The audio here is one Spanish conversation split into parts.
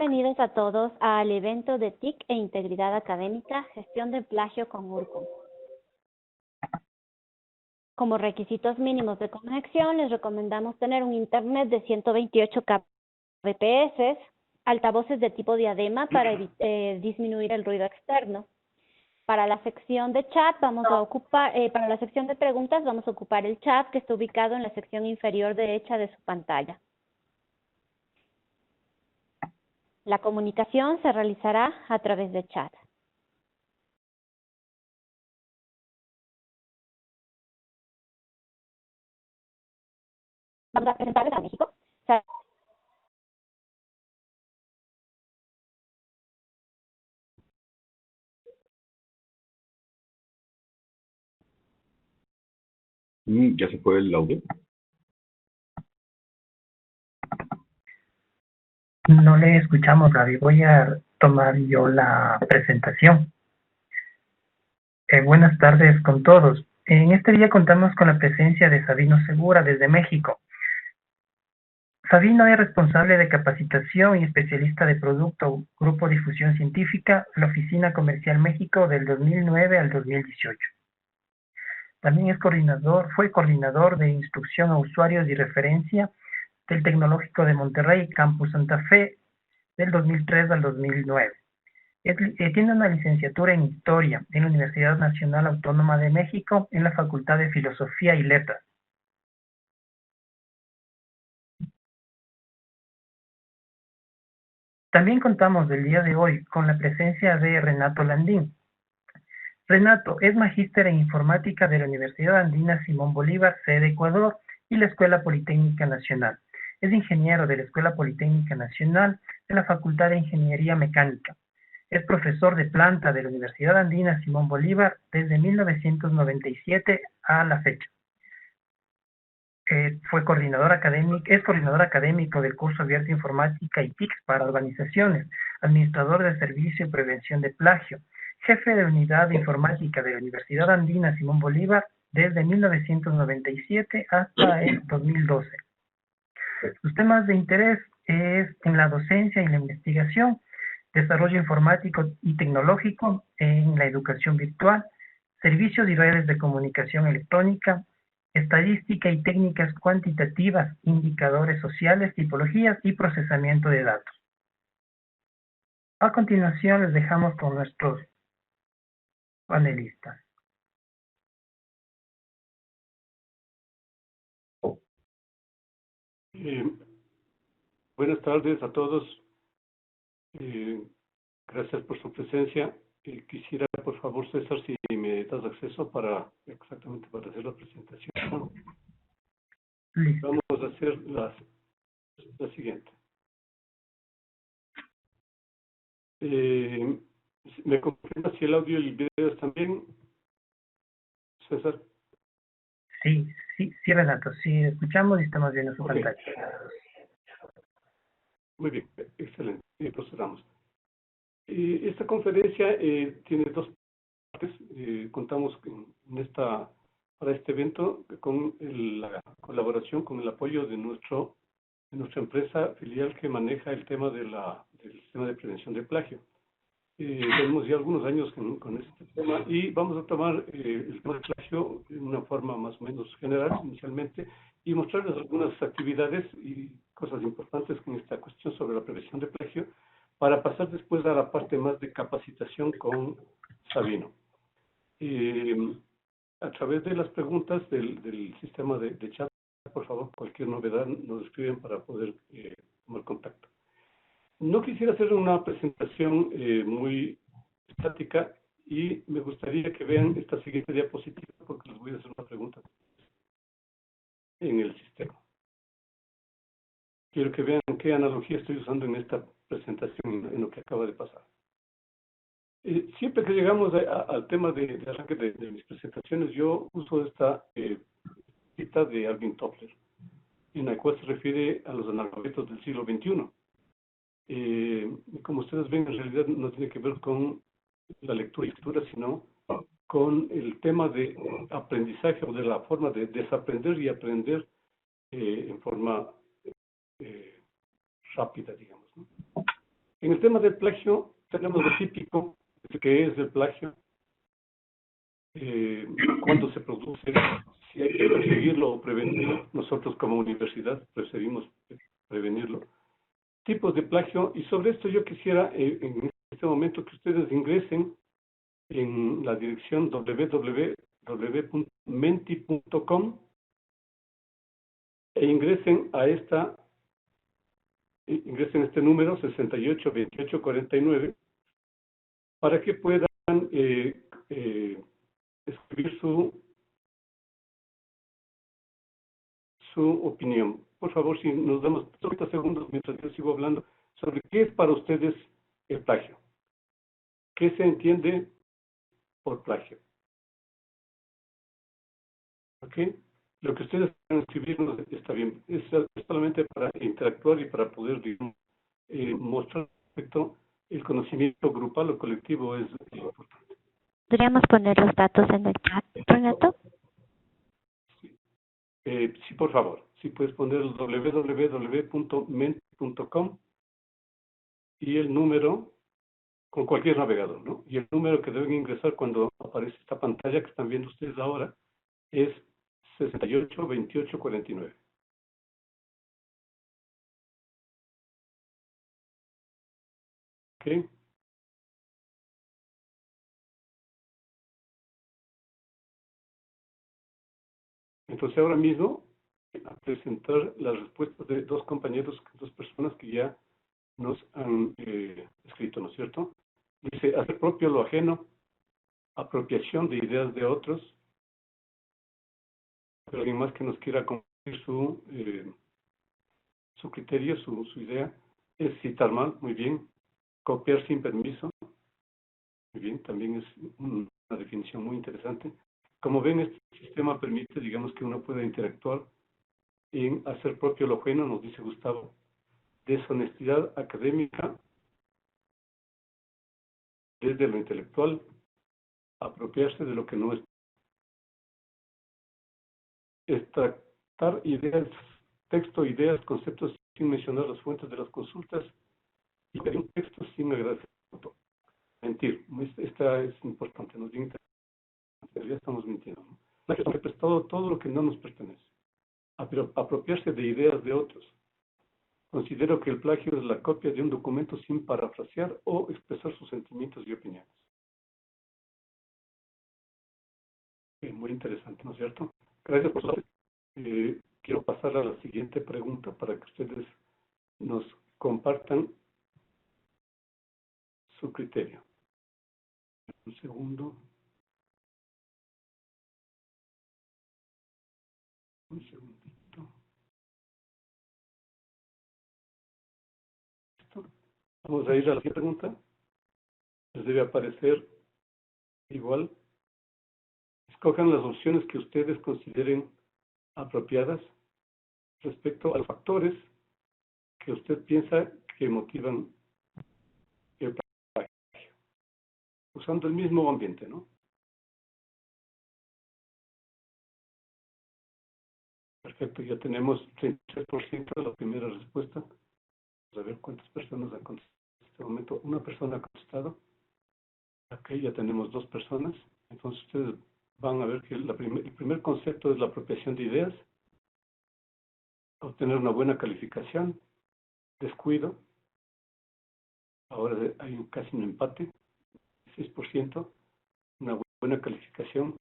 Bienvenidos a todos al evento de TIC e Integridad Académica, Gestión de Plagio con URCUM. Como requisitos mínimos de conexión, les recomendamos tener un internet de 128 kbps, altavoces de tipo diadema para disminuir el ruido externo. Para la sección de chat para la sección de preguntas vamos a ocupar el chat que está ubicado en la sección inferior derecha de su pantalla. La comunicación se realizará a través de chat. Vamos a presentarles a México. Ya se fue el audio. No le escuchamos, Gaby. Voy a tomar yo la presentación. Buenas tardes con todos. En este día contamos con la presencia de Sabino Segura desde México. Sabino es responsable de capacitación y especialista de producto, Grupo Difusión Científica, la Oficina Comercial México del 2009 al 2018. También fue coordinador de instrucción a usuarios y referencia del Tecnológico de Monterrey, Campus Santa Fe, del 2003 al 2009. Tiene una licenciatura en Historia en la Universidad Nacional Autónoma de México en la Facultad de Filosofía y Letras. También contamos el día de hoy con la presencia de Renato Landín. Renato es magíster en Informática de la Universidad Andina Simón Bolívar, sede Ecuador, y la Escuela Politécnica Nacional. Es ingeniero de la Escuela Politécnica Nacional de la Facultad de Ingeniería Mecánica. Es profesor de planta de la Universidad Andina Simón Bolívar desde 1997 a la fecha. Es coordinador académico del curso abierto Informática y TICs para organizaciones, administrador de servicio y prevención de plagio, jefe de unidad de informática de la Universidad Andina Simón Bolívar desde 1997 hasta el 2012. Sus temas de interés es en la docencia y la investigación, desarrollo informático y tecnológico en la educación virtual, servicios y redes de comunicación electrónica, estadística y técnicas cuantitativas, indicadores sociales, tipologías y procesamiento de datos. A continuación les dejamos con nuestros panelistas. Buenas tardes a todos. Gracias por su presencia. Quisiera, por favor, César, si me das acceso para hacer la presentación. Listo. Vamos a hacer la siguiente. ¿Me confirma si el audio y el video están bien, César? Sí, Renato, sí, escuchamos y estamos viendo su pantalla. Muy bien, excelente. Procedamos. Esta conferencia tiene dos partes. Contamos para este evento con la colaboración, con el apoyo de nuestra empresa filial que maneja el tema del sistema de prevención de plagio. Tenemos ya algunos años con este tema y vamos a tomar el tema de plagio de una forma más o menos general inicialmente y mostrarles algunas actividades y cosas importantes en esta cuestión sobre la prevención de plagio para pasar después a la parte más de capacitación con Sabino. A través de las preguntas del sistema de chat, por favor, cualquier novedad nos escriben para poder tomar contacto. No quisiera hacer una presentación muy estática y me gustaría que vean esta siguiente diapositiva porque les voy a hacer una pregunta en el sistema. Quiero que vean qué analogía estoy usando en esta presentación, en lo que acaba de pasar. Siempre que llegamos al tema de arranque de mis presentaciones, yo uso esta cita de Alvin Toffler, en la cual se refiere a los analfabetos del siglo XXI. Como ustedes ven, en realidad no tiene que ver con la lectura y escritura, sino con el tema de aprendizaje o de la forma de desaprender y aprender en forma rápida, digamos, ¿no? En el tema del plagio, tenemos lo típico, que es el plagio, cuándo se produce, si hay que perseguirlo o prevenirlo. Nosotros como universidad preferimos prevenirlo. Tipos de plagio, y sobre esto yo quisiera en este momento que ustedes ingresen en la dirección www.menti.com e ingresen este número 682849 para que puedan escribir su opinión. Por favor, si nos damos 30 segundos mientras yo sigo hablando sobre qué es para ustedes el plagio. ¿Qué se entiende por plagio? ¿Ok? Lo que ustedes pueden escribirnos está bien. Es solamente para interactuar y para poder mostrar respecto el conocimiento grupal o colectivo es importante. ¿Podríamos poner los datos en el chat, Renato? Sí, por favor. Si puedes poner www.ment.com y el número con cualquier navegador, ¿no? Y el número que deben ingresar cuando aparece esta pantalla que están viendo ustedes ahora es 682849. ¿Ok? Entonces ahora mismo a presentar las respuestas de dos personas que ya nos han escrito, ¿no es cierto? Dice, hacer propio lo ajeno, apropiación de ideas de otros. Pero alguien más que nos quiera compartir su criterio, su idea, es citar mal, muy bien. Copiar sin permiso, muy bien, también es una definición muy interesante. Como ven, este sistema permite, digamos, que uno pueda interactuar en hacer propio lo ajeno, nos dice Gustavo. Deshonestidad académica desde lo intelectual, apropiarse de lo que no es. Extractar ideas, texto, ideas, conceptos sin mencionar las fuentes de las consultas y pedir un texto sin agradecer. Mentir, esta es importante, nos dice, ya estamos mintiendo. ¿No? Hay prestado todo lo que no nos pertenece. Apropiarse de ideas de otros. Considero que el plagio es la copia de un documento sin parafrasear o expresar sus sentimientos y opiniones. Muy interesante, ¿no es cierto? Gracias por su quiero pasar a la siguiente pregunta para que ustedes nos compartan su criterio. Un segundo. Un segundito. ¿Listo? Vamos a ir a la siguiente pregunta. Les debe aparecer igual. Escojan las opciones que ustedes consideren apropiadas respecto a los factores que usted piensa que motivan el plagio, usando el mismo ambiente, ¿no? Perfecto, ya tenemos 33% de la primera respuesta. Vamos a ver cuántas personas han contestado. En este momento, una persona ha contestado. Ok, ya tenemos 2 personas. Entonces, ustedes van a ver que el primer concepto es la apropiación de ideas, obtener una buena calificación, descuido. Ahora hay casi un empate, 6%, una buena calificación.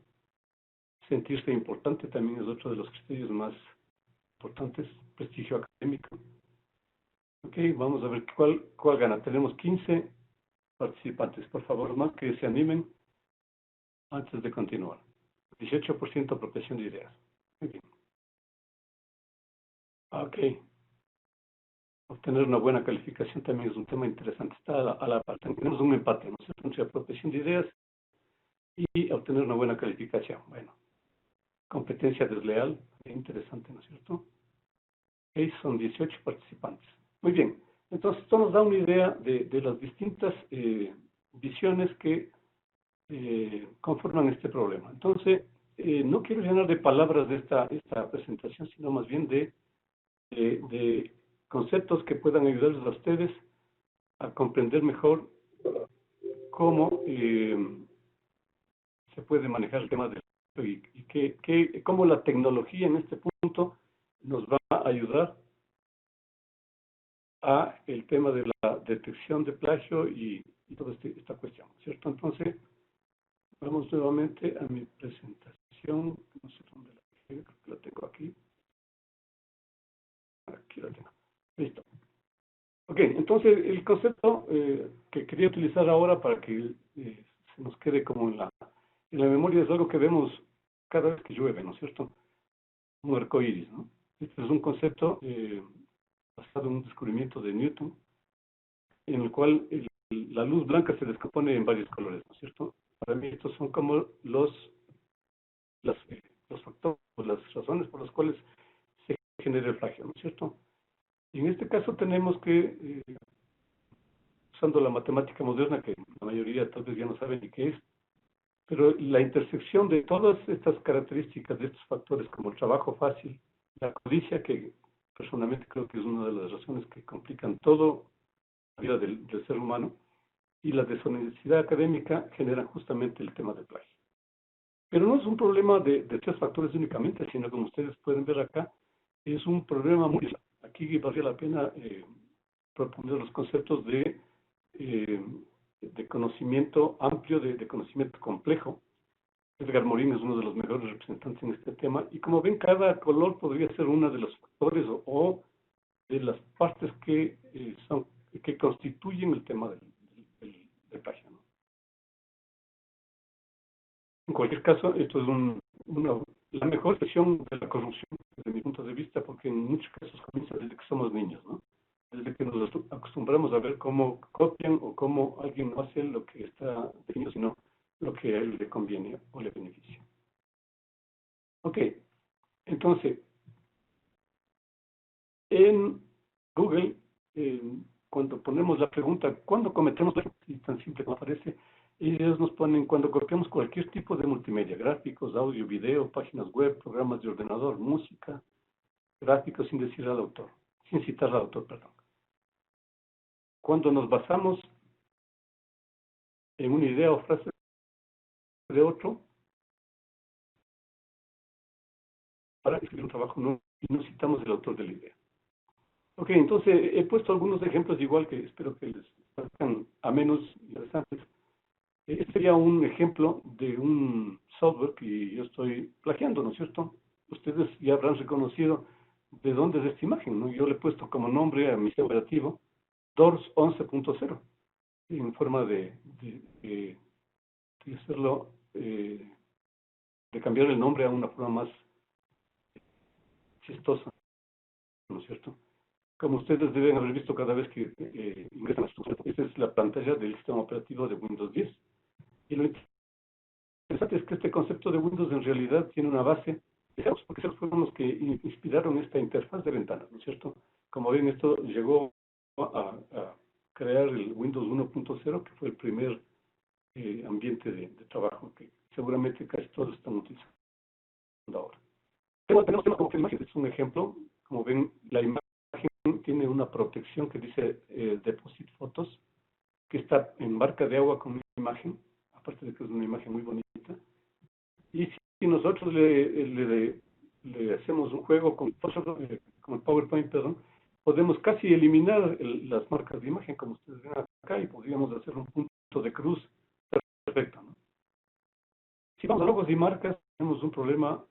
Sentirse importante también es otro de los criterios más importantes, prestigio académico. Ok, vamos a ver cuál gana. Tenemos 15 participantes. Por favor, más que se animen antes de continuar. 18% apropiación de ideas. Muy bien. Ok. Obtener una buena calificación también es un tema interesante. Está a la par. Tenemos un empate, ¿no es cierto?, entre apropiación de ideas y obtener una buena calificación. Bueno. Competencia desleal. Interesante, ¿no es cierto? Ok, son 18 participantes. Muy bien. Entonces, esto nos da una idea de las distintas visiones que conforman este problema. Entonces, no quiero llenar de palabras de esta presentación, sino más bien de conceptos que puedan ayudarles a ustedes a comprender mejor cómo se puede manejar el tema del y cómo la tecnología en este punto nos va a ayudar a el tema de la detección de plagio y toda esta cuestión, ¿cierto? Entonces, vamos nuevamente a mi presentación, no sé dónde la dejé, creo que la tengo aquí. Aquí la tengo. Listo. Ok, entonces el concepto que quería utilizar ahora para que se nos quede como en la memoria es algo que vemos cada vez que llueve, ¿no es cierto? Un arco iris, ¿no? Este es un concepto basado en un descubrimiento de Newton, en el cual la luz blanca se descompone en varios colores, ¿no es cierto? Para mí estos son como los factores, las razones por las cuales se genera el plagio, ¿no es cierto? Y en este caso tenemos que, usando la matemática moderna, que la mayoría tal vez ya no saben ni qué es, pero la intersección de todas estas características de estos factores, como el trabajo fácil, la codicia, que personalmente creo que es una de las razones que complican todo la vida del ser humano, y la deshonestidad académica generan justamente el tema del plagio. Pero no es un problema de tres factores únicamente, sino como ustedes pueden ver acá, es un problema muy... Aquí valdría la pena proponer los conceptos de conocimiento amplio, de conocimiento complejo. Edgar Morin es uno de los mejores representantes en este tema, y como ven, cada color podría ser uno de los factores o de las partes que constituyen el tema del plagio, ¿no? En cualquier caso, esto es la mejor expresión de la corrupción, desde mi punto de vista, porque en muchos casos comienza desde que somos niños, ¿no? Desde que nos acostumbramos a ver cómo copian o cómo alguien no hace lo que está definido, sino lo que a él le conviene o le beneficia. Ok, entonces, en Google, cuando ponemos la pregunta, ¿cuándo cometemos plagio? Y tan simple como aparece, ellos nos ponen cuando copiamos cualquier tipo de multimedia, gráficos, audio, video, páginas web, programas de ordenador, música, gráficos sin decir al autor, sin citar al autor, perdón. Cuando nos basamos en una idea o frase de otro para escribir un trabajo y no citamos el autor de la idea. Ok, entonces he puesto algunos ejemplos igual que espero que les parezcan a menos interesantes. Este sería un ejemplo de un software que yo estoy plagiando, ¿no es cierto? Ustedes ya habrán reconocido de dónde es esta imagen, ¿no? Yo le he puesto como nombre a mi sistema operativo DORS 11.0 en forma de hacerlo, de cambiar el nombre a una forma más chistosa, ¿no es cierto? Como ustedes deben haber visto cada vez que ingresan a su sistema, esta es la pantalla del sistema operativo de Windows 10. Y lo interesante es que este concepto de Windows en realidad tiene una base de Xerox, porque Xerox fueron los que inspiraron esta interfaz de ventanas, ¿no es cierto? Como ven, esto llegó a crear el Windows 1.0, que fue el primer ambiente de trabajo que seguramente casi todos están utilizando ahora. Tenemos como que imagen, es un ejemplo. Como ven, la imagen tiene una protección que dice Deposit Photos, que está en marca de agua con una imagen, aparte de que es una imagen muy bonita. Y si nosotros le hacemos un juego con PowerPoint, perdón, podemos casi eliminar las marcas de imagen, como ustedes ven acá, y podríamos hacer un punto de cruz perfecto, ¿no? Si vamos a logos y marcas, tenemos un problema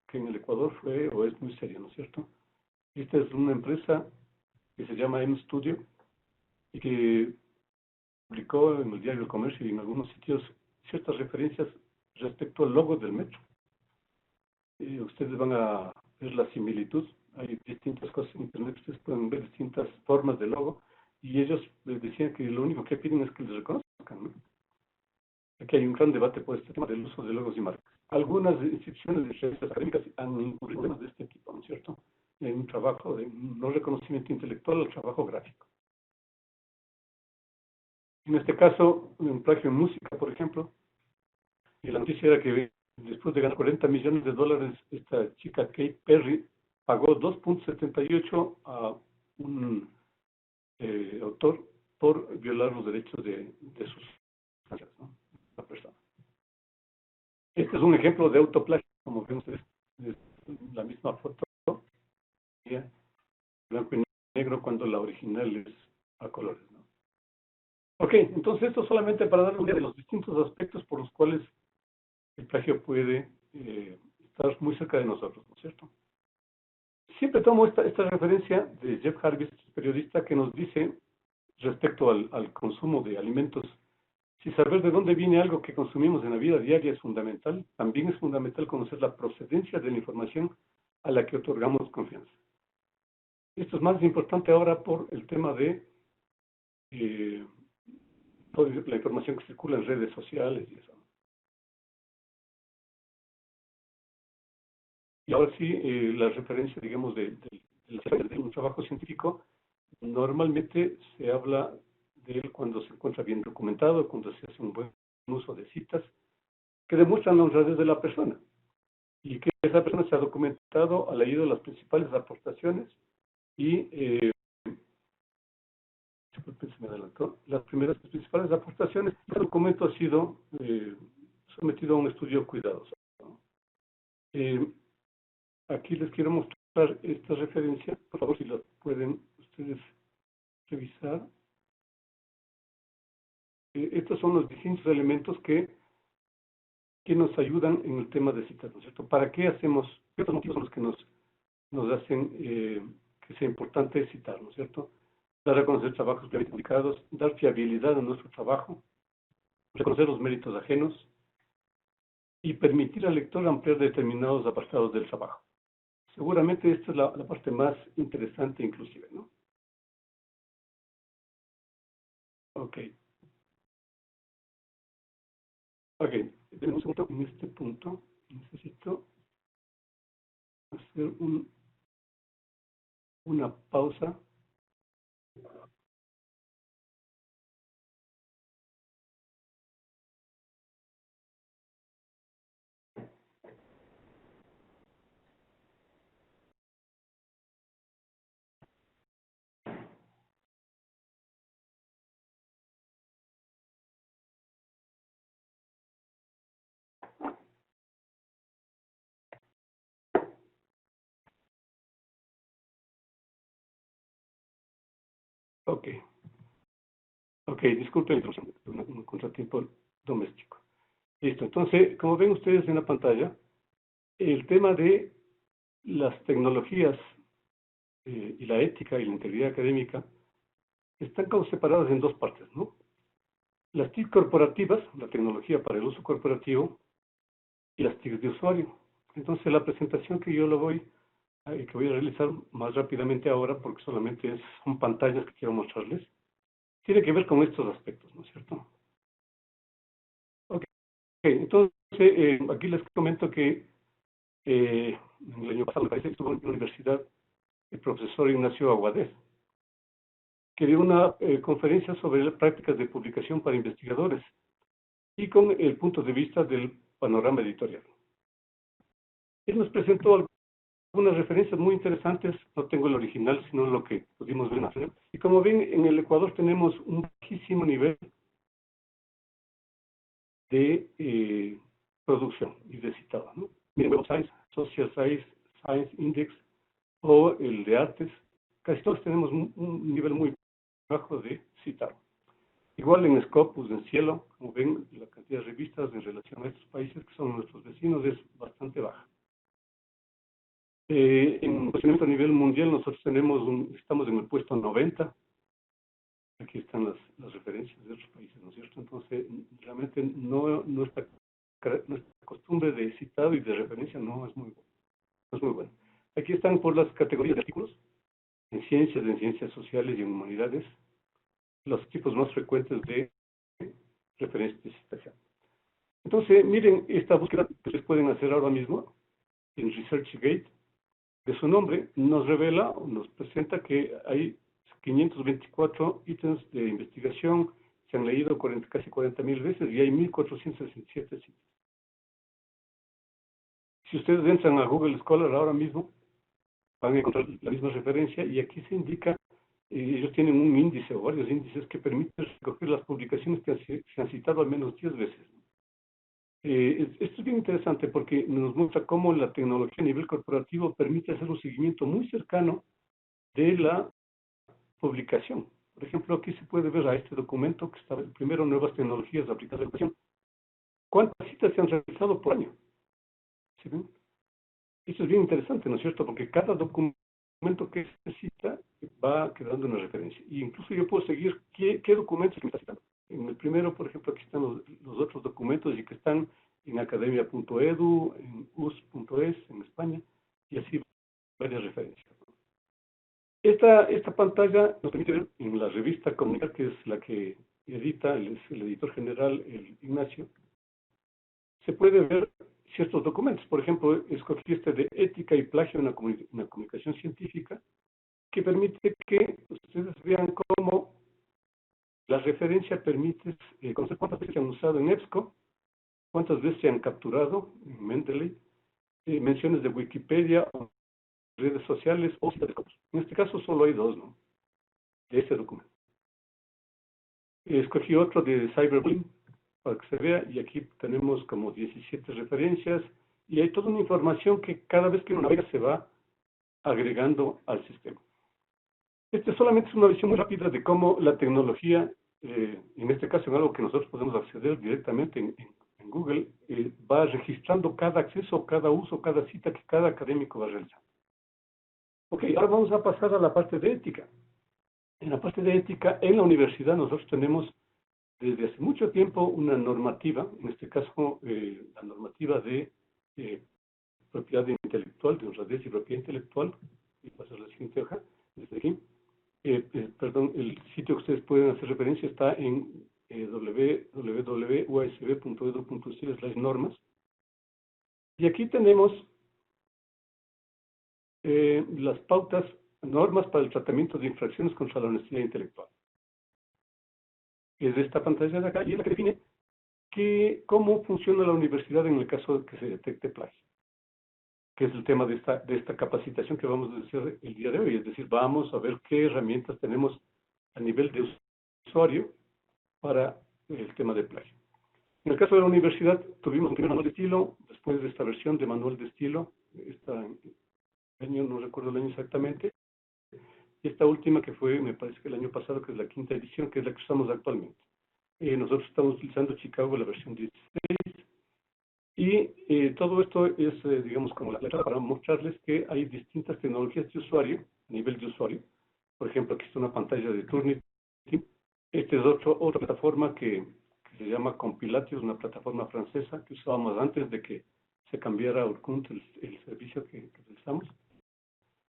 que en el Ecuador fue o es muy serio, ¿no es cierto? Esta es una empresa que se llama MStudio y que publicó en el Diario del Comercio y en algunos sitios ciertas referencias respecto al logo del metro. Ustedes van a ver la similitud. Hay distintas cosas en internet, ustedes pueden ver distintas formas de logo y ellos les decían que lo único que piden es que les reconozcan, ¿no? Aquí hay un gran debate por este tema del uso de logos y marcas. Algunas instituciones de revistas académicas han incurrido problemas de este tipo, ¿no es cierto? En un trabajo de no reconocimiento intelectual al trabajo gráfico. En este caso, un plagio en música, por ejemplo, y la noticia era que después de ganar $40 millones, esta chica Kate Perry pagó 2.78 a un autor por violar los derechos de sus familiares, ¿no? La persona. Este es un ejemplo de autoplagio, como ven ustedes, es la misma foto, blanco y negro, cuando la original es a colores, ¿no? Ok, entonces esto solamente para dar una idea de los distintos aspectos por los cuales el plagio puede estar muy cerca de nosotros, ¿no es cierto? Siempre tomo esta referencia de Jeff Harvis, periodista, que nos dice respecto al consumo de alimentos: si saber de dónde viene algo que consumimos en la vida diaria es fundamental, también es fundamental conocer la procedencia de la información a la que otorgamos confianza. Esto es más importante ahora por el tema de toda la información que circula en redes sociales y eso. Y ahora sí, la referencia, digamos, de un trabajo científico, normalmente se habla de él cuando se encuentra bien documentado, cuando se hace un buen uso de citas que demuestran la honradez de la persona y que esa persona se ha documentado, ha leído las principales aportaciones y se me adelantó, las principales aportaciones. El documento ha sido sometido a un estudio cuidadoso, ¿no? Aquí les quiero mostrar esta referencia, por favor, si la pueden ustedes revisar. Estos son los distintos elementos que nos ayudan en el tema de citas, ¿no es cierto? ¿Para qué hacemos? Estos motivos son los que nos hacen que sea importante citar, ¿no es cierto? Dar a conocer trabajos previamente publicados, dar fiabilidad a nuestro trabajo, reconocer los méritos ajenos y permitir al lector ampliar determinados apartados del trabajo. Seguramente esta es la parte más interesante inclusive, ¿no? Ok. Ok, en este punto necesito hacer una pausa. Ok. Ok, disculpen la interrupción, un contratiempo doméstico. Listo, entonces, como ven ustedes en la pantalla, el tema de las tecnologías y la ética y la integridad académica están como separadas en dos partes, ¿no? Las TIC corporativas, la tecnología para el uso corporativo, y las TIC de usuario. Entonces, la presentación que yo que voy a realizar más rápidamente ahora, porque solamente son pantallas que quiero mostrarles, tiene que ver con estos aspectos, ¿no es cierto? Ok, entonces, aquí les comento que el año pasado, me parece, estuvo en la universidad el profesor Ignacio Aguadez, que dio una conferencia sobre las prácticas de publicación para investigadores y con el punto de vista del panorama editorial. Él nos presentó algunas referencias muy interesantes, no tengo el original, sino lo que pudimos ver en la red. Y como ven, en el Ecuador tenemos un bajísimo nivel de producción y de citado, ¿no? Miren, Web Science, Social Science Index o el de artes, casi todos tenemos un nivel muy bajo de citado. Igual en Scopus, en Cielo, como ven, la cantidad de revistas en relación a estos países que son nuestros vecinos es bastante baja. En posicionamiento a nivel mundial, nosotros estamos en el puesto 90. Aquí están las referencias de otros países, ¿no es cierto? Entonces, realmente nuestra costumbre de citado y de referencia no es muy buena. Aquí están por las categorías de artículos, en ciencias sociales y en humanidades, los tipos más frecuentes de referencia de citación. Entonces, miren esta búsqueda que ustedes pueden hacer ahora mismo en ResearchGate. De su nombre nos revela, nos presenta que hay 524 ítems de investigación, se han leído casi 40,000 veces y hay 1,467 citas. Si ustedes entran a Google Scholar ahora mismo, van a encontrar la misma referencia y aquí se indica ellos tienen un índice o varios índices que permiten recoger las publicaciones que se han citado al menos 10 veces. Esto es bien interesante porque nos muestra cómo la tecnología a nivel corporativo permite hacer un seguimiento muy cercano de la publicación. Por ejemplo, aquí se puede ver a este documento que está primero nuevas tecnologías aplicadas a la educación. ¿Cuántas citas se han realizado por año? ¿Sí ven? Eso es bien interesante, ¿no es cierto? Porque cada documento que se cita va quedando una referencia. Y incluso yo puedo seguir qué documentos me está citando. En el primero, por ejemplo, aquí están los otros documentos y que están en academia.edu, en us.es, en España, y así varias referencias. Esta pantalla nos permite ver en la revista Comunicar, que es la que edita, es el editor general, el Ignacio, se puede ver ciertos documentos. Por ejemplo, escogí este de ética y plagio en la comunicación científica, que permite que ustedes vean cómo la referencia permite conocer cuántas veces se han usado en EBSCO, cuántas veces se han capturado en Mendeley, menciones de Wikipedia, o redes sociales o citas de campus. En este caso solo hay 2, ¿no?, de ese documento. Escogí otro de cyberbullying para que se vea, y aquí tenemos como 17 referencias, y hay toda una información que cada vez que uno navega se va agregando al sistema. Este solamente es una visión muy rápida de cómo la tecnología, en este caso en algo que nosotros podemos acceder directamente en Google, va registrando cada acceso, cada uso, cada cita que cada académico va realizando. Ok, ahora vamos a pasar a la parte de ética. En la parte de ética, en la universidad nosotros tenemos desde hace mucho tiempo una normativa, en este caso la normativa de propiedad intelectual, de honradez y propiedad intelectual, y pasar a la siguiente hoja, desde aquí. Perdón, el sitio que ustedes pueden hacer referencia está en www.usb.edu.cl/normas. Y aquí tenemos las pautas, normas para el tratamiento de infracciones contra la honestidad intelectual. Es de esta pantalla de acá, y es la que define cómo funciona la universidad en el caso de que se detecte plagio, que es el tema de esta capacitación que vamos a hacer el día de hoy. Es decir, vamos a ver qué herramientas tenemos a nivel de usuario para el tema de plagio. En el caso de la universidad, tuvimos un primer manual de estilo, después de esta versión de manual de estilo, año, no recuerdo el año exactamente, y esta última que fue, me parece que el año pasado, que es la 5ª edición, que es la que usamos actualmente. Nosotros estamos utilizando Chicago, la versión 16, y todo esto es, digamos, como la clave para mostrarles que hay distintas tecnologías de usuario, a nivel de usuario. Por ejemplo, aquí está una pantalla de Turnitin. Esta es otra plataforma que se llama Compilatio, una plataforma francesa que usábamos antes de que se cambiara a Urkunt, el servicio que utilizamos.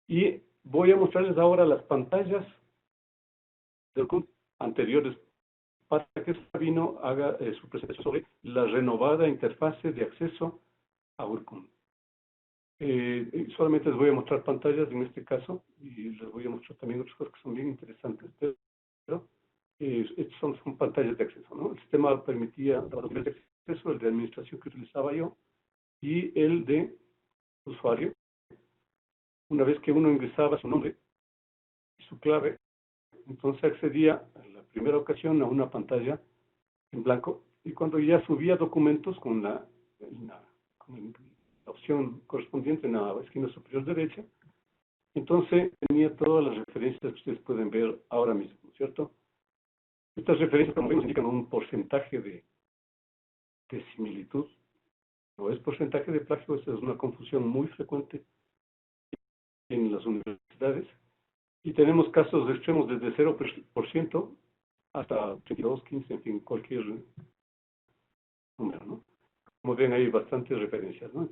Y voy a mostrarles ahora las pantallas de Urkunt anteriores para que Sabino haga su presentación sobre la renovada interfase de acceso a Urkunt. Solamente les voy a mostrar pantallas en este caso, y les voy a mostrar también otras cosas que son bien interesantes, pero estas son pantallas de acceso, ¿no? El sistema permitía los niveles de acceso, el de administración que utilizaba yo, y el de usuario. Una vez que uno ingresaba su nombre y su clave, entonces accedía a la primera ocasión a una pantalla en blanco, y cuando ya subía documentos con la opción correspondiente en la esquina superior derecha, entonces tenía todas las referencias que ustedes pueden ver ahora mismo, ¿no es cierto? Estas referencias, como vemos, indican un porcentaje de similitud. No es porcentaje de plagio, esa es una confusión muy frecuente en las universidades. Y tenemos casos extremos desde 0% hasta 32, 15, en fin, cualquier número, ¿no? Como ven, hay bastantes referencias, ¿no?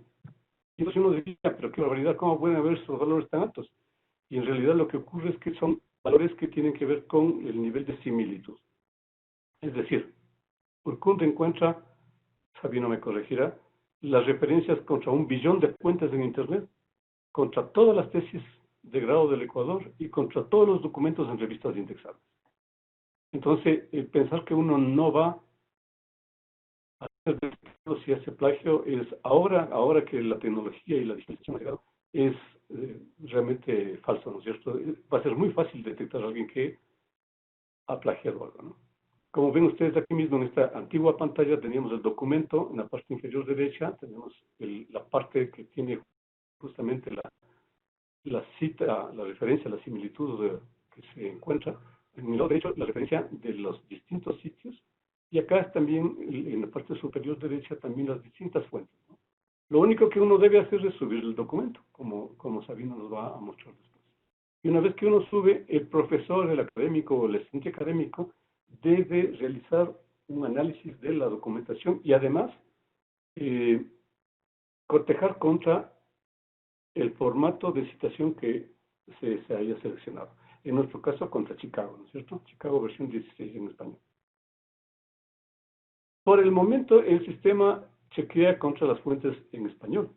Y entonces uno diría, pero qué barbaridad, ¿cómo pueden haber esos valores tan altos? Y en realidad lo que ocurre es que son valores que tienen que ver con el nivel de similitud. Es decir, Urkunt encuentra, Sabino me corregirá, las referencias contra 1 billón de cuentas en Internet, contra todas las tesis de grado del Ecuador y contra todos los documentos en revistas indexadas. Entonces, pensar que uno no va a hacer si hace plagio es ahora que la tecnología y la digitalización ha llegado, es realmente falso, ¿no es cierto? Va a ser muy fácil detectar a alguien que ha plagiado algo, ¿no? Como ven ustedes aquí mismo en esta antigua pantalla teníamos el documento, en la parte inferior derecha tenemos la parte que tiene justamente la cita, la referencia, la similitud que se encuentra. En el lado derecho la referencia de los distintos sitios y acá también en la parte superior derecha también las distintas fuentes, ¿no? Lo único que uno debe hacer es subir el documento, como Sabino nos va a mostrar después. Y una vez que uno sube, el profesor, el académico o el estudiante académico debe realizar un análisis de la documentación y además cotejar contra el formato de citación que se haya seleccionado. En nuestro caso, contra Chicago, ¿no es cierto? Chicago versión 16 en español. Por el momento, el sistema chequea contra las fuentes en español.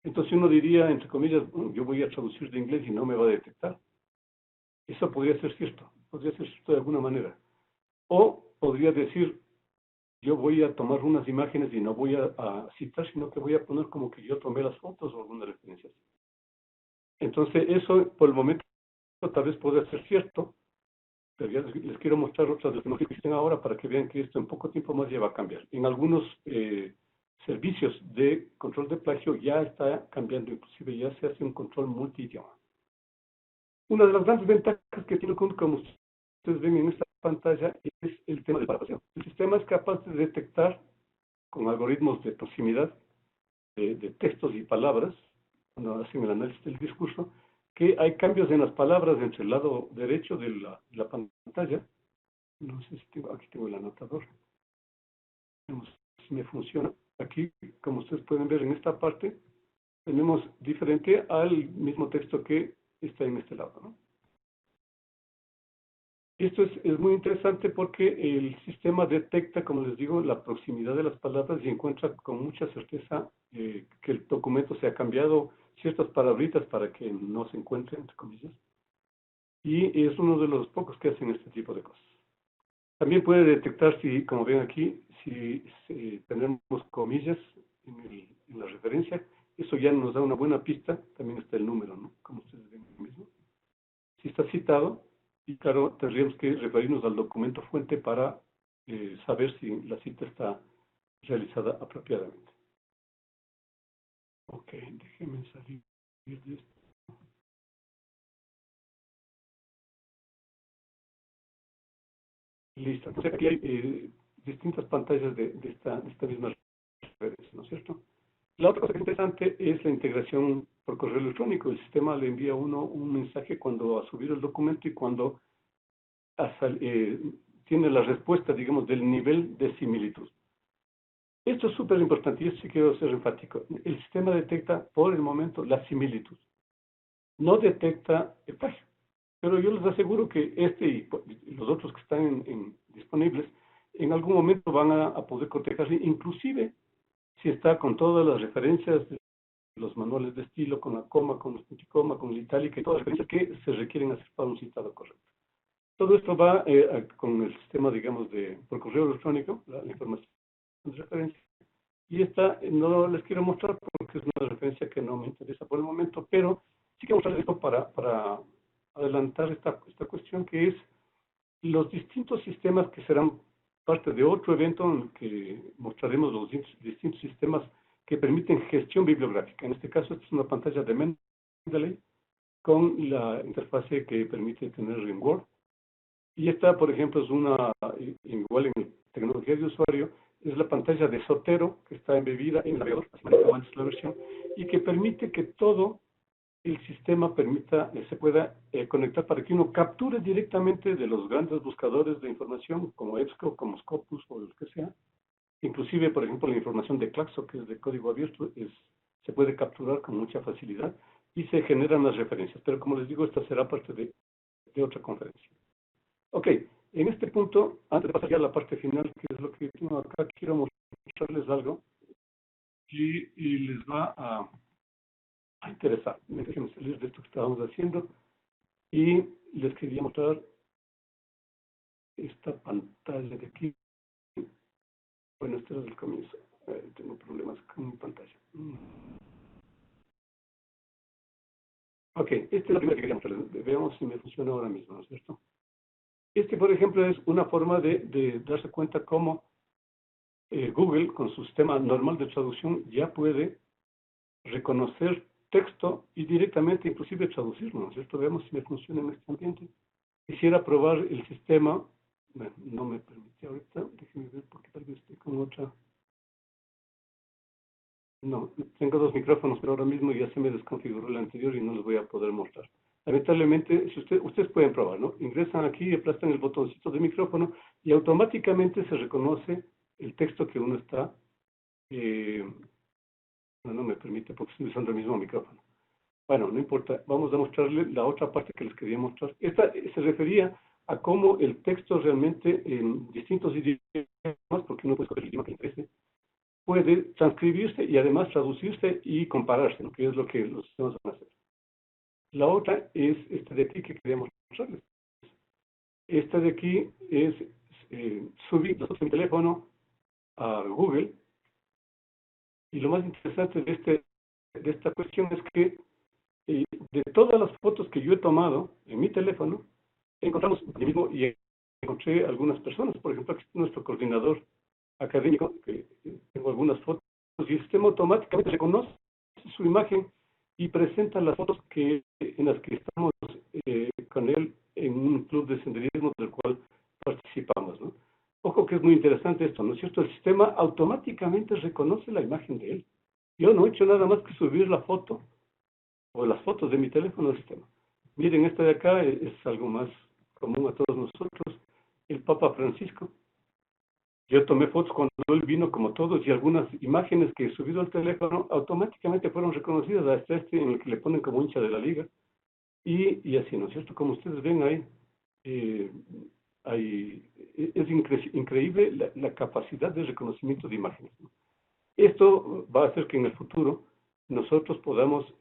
Entonces uno diría, entre comillas, yo voy a traducir de inglés y no me va a detectar. Eso podría ser cierto de alguna manera. O podría decir, yo voy a tomar unas imágenes y no voy a citar, sino que voy a poner como que yo tomé las fotos o alguna referencia. Entonces eso por el momento tal vez podría ser cierto, pero ya les quiero mostrar otras de las que existen ahora para que vean que esto en poco tiempo más ya va a cambiar. En algunos servicios de control de plagio ya está cambiando, inclusive ya se hace un control multidioma. Una de las grandes ventajas que tiene, como ustedes ven en esta pantalla, es el tema de paraphraseo. El sistema es capaz de detectar con algoritmos de proximidad de textos y palabras, cuando hacen el análisis del discurso, que hay cambios en las palabras entre el lado derecho de la pantalla. No sé si aquí tengo el anotador. Vemos si me funciona. Aquí, como ustedes pueden ver en esta parte, tenemos diferente al mismo texto que está en este lado, ¿no? Esto es muy interesante porque el sistema detecta, como les digo, la proximidad de las palabras y encuentra con mucha certeza que el documento se ha cambiado ciertas palabritas para que no se encuentren, entre comillas. Y es uno de los pocos que hacen este tipo de cosas. También puede detectar si, como ven aquí, si tenemos comillas en la referencia. Eso ya nos da una buena pista. También está el número, ¿no? Como ustedes ven aquí mismo. Si está citado, y claro, tendríamos que referirnos al documento fuente para saber si la cita está realizada apropiadamente. Ok, déjenme salir de esto. Listo. Entonces aquí hay distintas pantallas de esta misma referencia, ¿no es cierto? La otra cosa que es interesante es la integración por correo electrónico. El sistema le envía a uno un mensaje cuando ha subido el documento y cuando tiene la respuesta, digamos, del nivel de similitud. Esto es súper importante y sí quiero ser enfático. El sistema detecta por el momento la similitud, no detecta el plagio. Pero yo les aseguro que este y los otros que están disponibles en algún momento van a poder cotejarse, inclusive si está con todas las referencias de los manuales de estilo, con la coma, con los punticoma, con la itálica y todas las referencias que se requieren hacer para un citado correcto. Todo esto va con el sistema, digamos, por correo electrónico, la información de referencia. Y esta no les quiero mostrar porque es una referencia que no me interesa por el momento, pero sí quiero mostrarles esto para adelantar esta cuestión que es los distintos sistemas que serán parte de otro evento en el que mostraremos los distintos sistemas que permiten gestión bibliográfica. En este caso, esta es una pantalla de Mendeley con la interfase que permite tener en Word. Y esta, por ejemplo, es una, igual en tecnología de usuario, es la pantalla de Zotero, que está embebida en el navegador, así como antes la versión, y que permite que todo el sistema se pueda conectar para que uno capture directamente de los grandes buscadores de información, como EBSCO, como Scopus o el que sea. Inclusive, por ejemplo, la información de Claxo, que es de código abierto, se puede capturar con mucha facilidad y se generan las referencias. Pero como les digo, esta será parte de otra conferencia. Ok, en este punto, antes de pasar ya a la parte final, que es lo que tengo acá, quiero mostrarles algo y les va a interesar. Déjenme salir de esto que estábamos haciendo y les quería mostrar esta pantalla de aquí. Bueno, este era el comienzo. Tengo problemas con mi pantalla. Ok, esta es la primera que quería mostrarles. Veamos si me funciona ahora mismo, ¿no es cierto? Este, por ejemplo, es una forma de darse cuenta cómo Google, con su sistema normal de traducción, ya puede reconocer texto y directamente inclusive traducirlo, ¿no es cierto? Veamos si me funciona en este ambiente. Quisiera probar el sistema, bueno, no me permite ahorita, déjenme ver porque tal vez estoy con otra. No, tengo dos micrófonos, pero ahora mismo ya se me desconfiguró el anterior y no les voy a poder mostrar. Lamentablemente, si ustedes pueden probar, ¿no? Ingresan aquí, aplastan el botoncito de micrófono y automáticamente se reconoce el texto que uno está. No me permite porque estoy usando el mismo micrófono. Bueno, no importa, vamos a mostrarle la otra parte que les quería mostrar. Esta se refería a cómo el texto realmente en distintos idiomas, porque uno puede escoger el idioma que le interese, puede transcribirse y además traducirse y compararse, ¿no? Que es lo que los sistemas van a hacer. La otra es esta de aquí que quería mostrarles. Esta de aquí es subir los fotos de mi teléfono a Google y lo más interesante de esta cuestión es que de todas las fotos que yo he tomado en mi teléfono, encontramos yo mismo y encontré algunas personas. Por ejemplo, aquí está nuestro coordinador académico, que tengo algunas fotos, y el sistema automáticamente reconoce su imagen y presenta las fotos en las que estamos con él en un club de senderismo del cual participamos, ¿no? Ojo que es muy interesante esto, ¿no es cierto? El sistema automáticamente reconoce la imagen de él. Yo no he hecho nada más que subir la foto o las fotos de mi teléfono al sistema. Miren, esta de acá es algo más común a todos nosotros, el Papa Francisco. Yo tomé fotos cuando él vino como todos y algunas imágenes que he subido al teléfono automáticamente fueron reconocidas hasta este en el que le ponen como hincha de la liga. Y así, ¿no es cierto? Como ustedes ven ahí, es increíble la capacidad de reconocimiento de imágenes, ¿no? Esto va a hacer que en el futuro nosotros podamos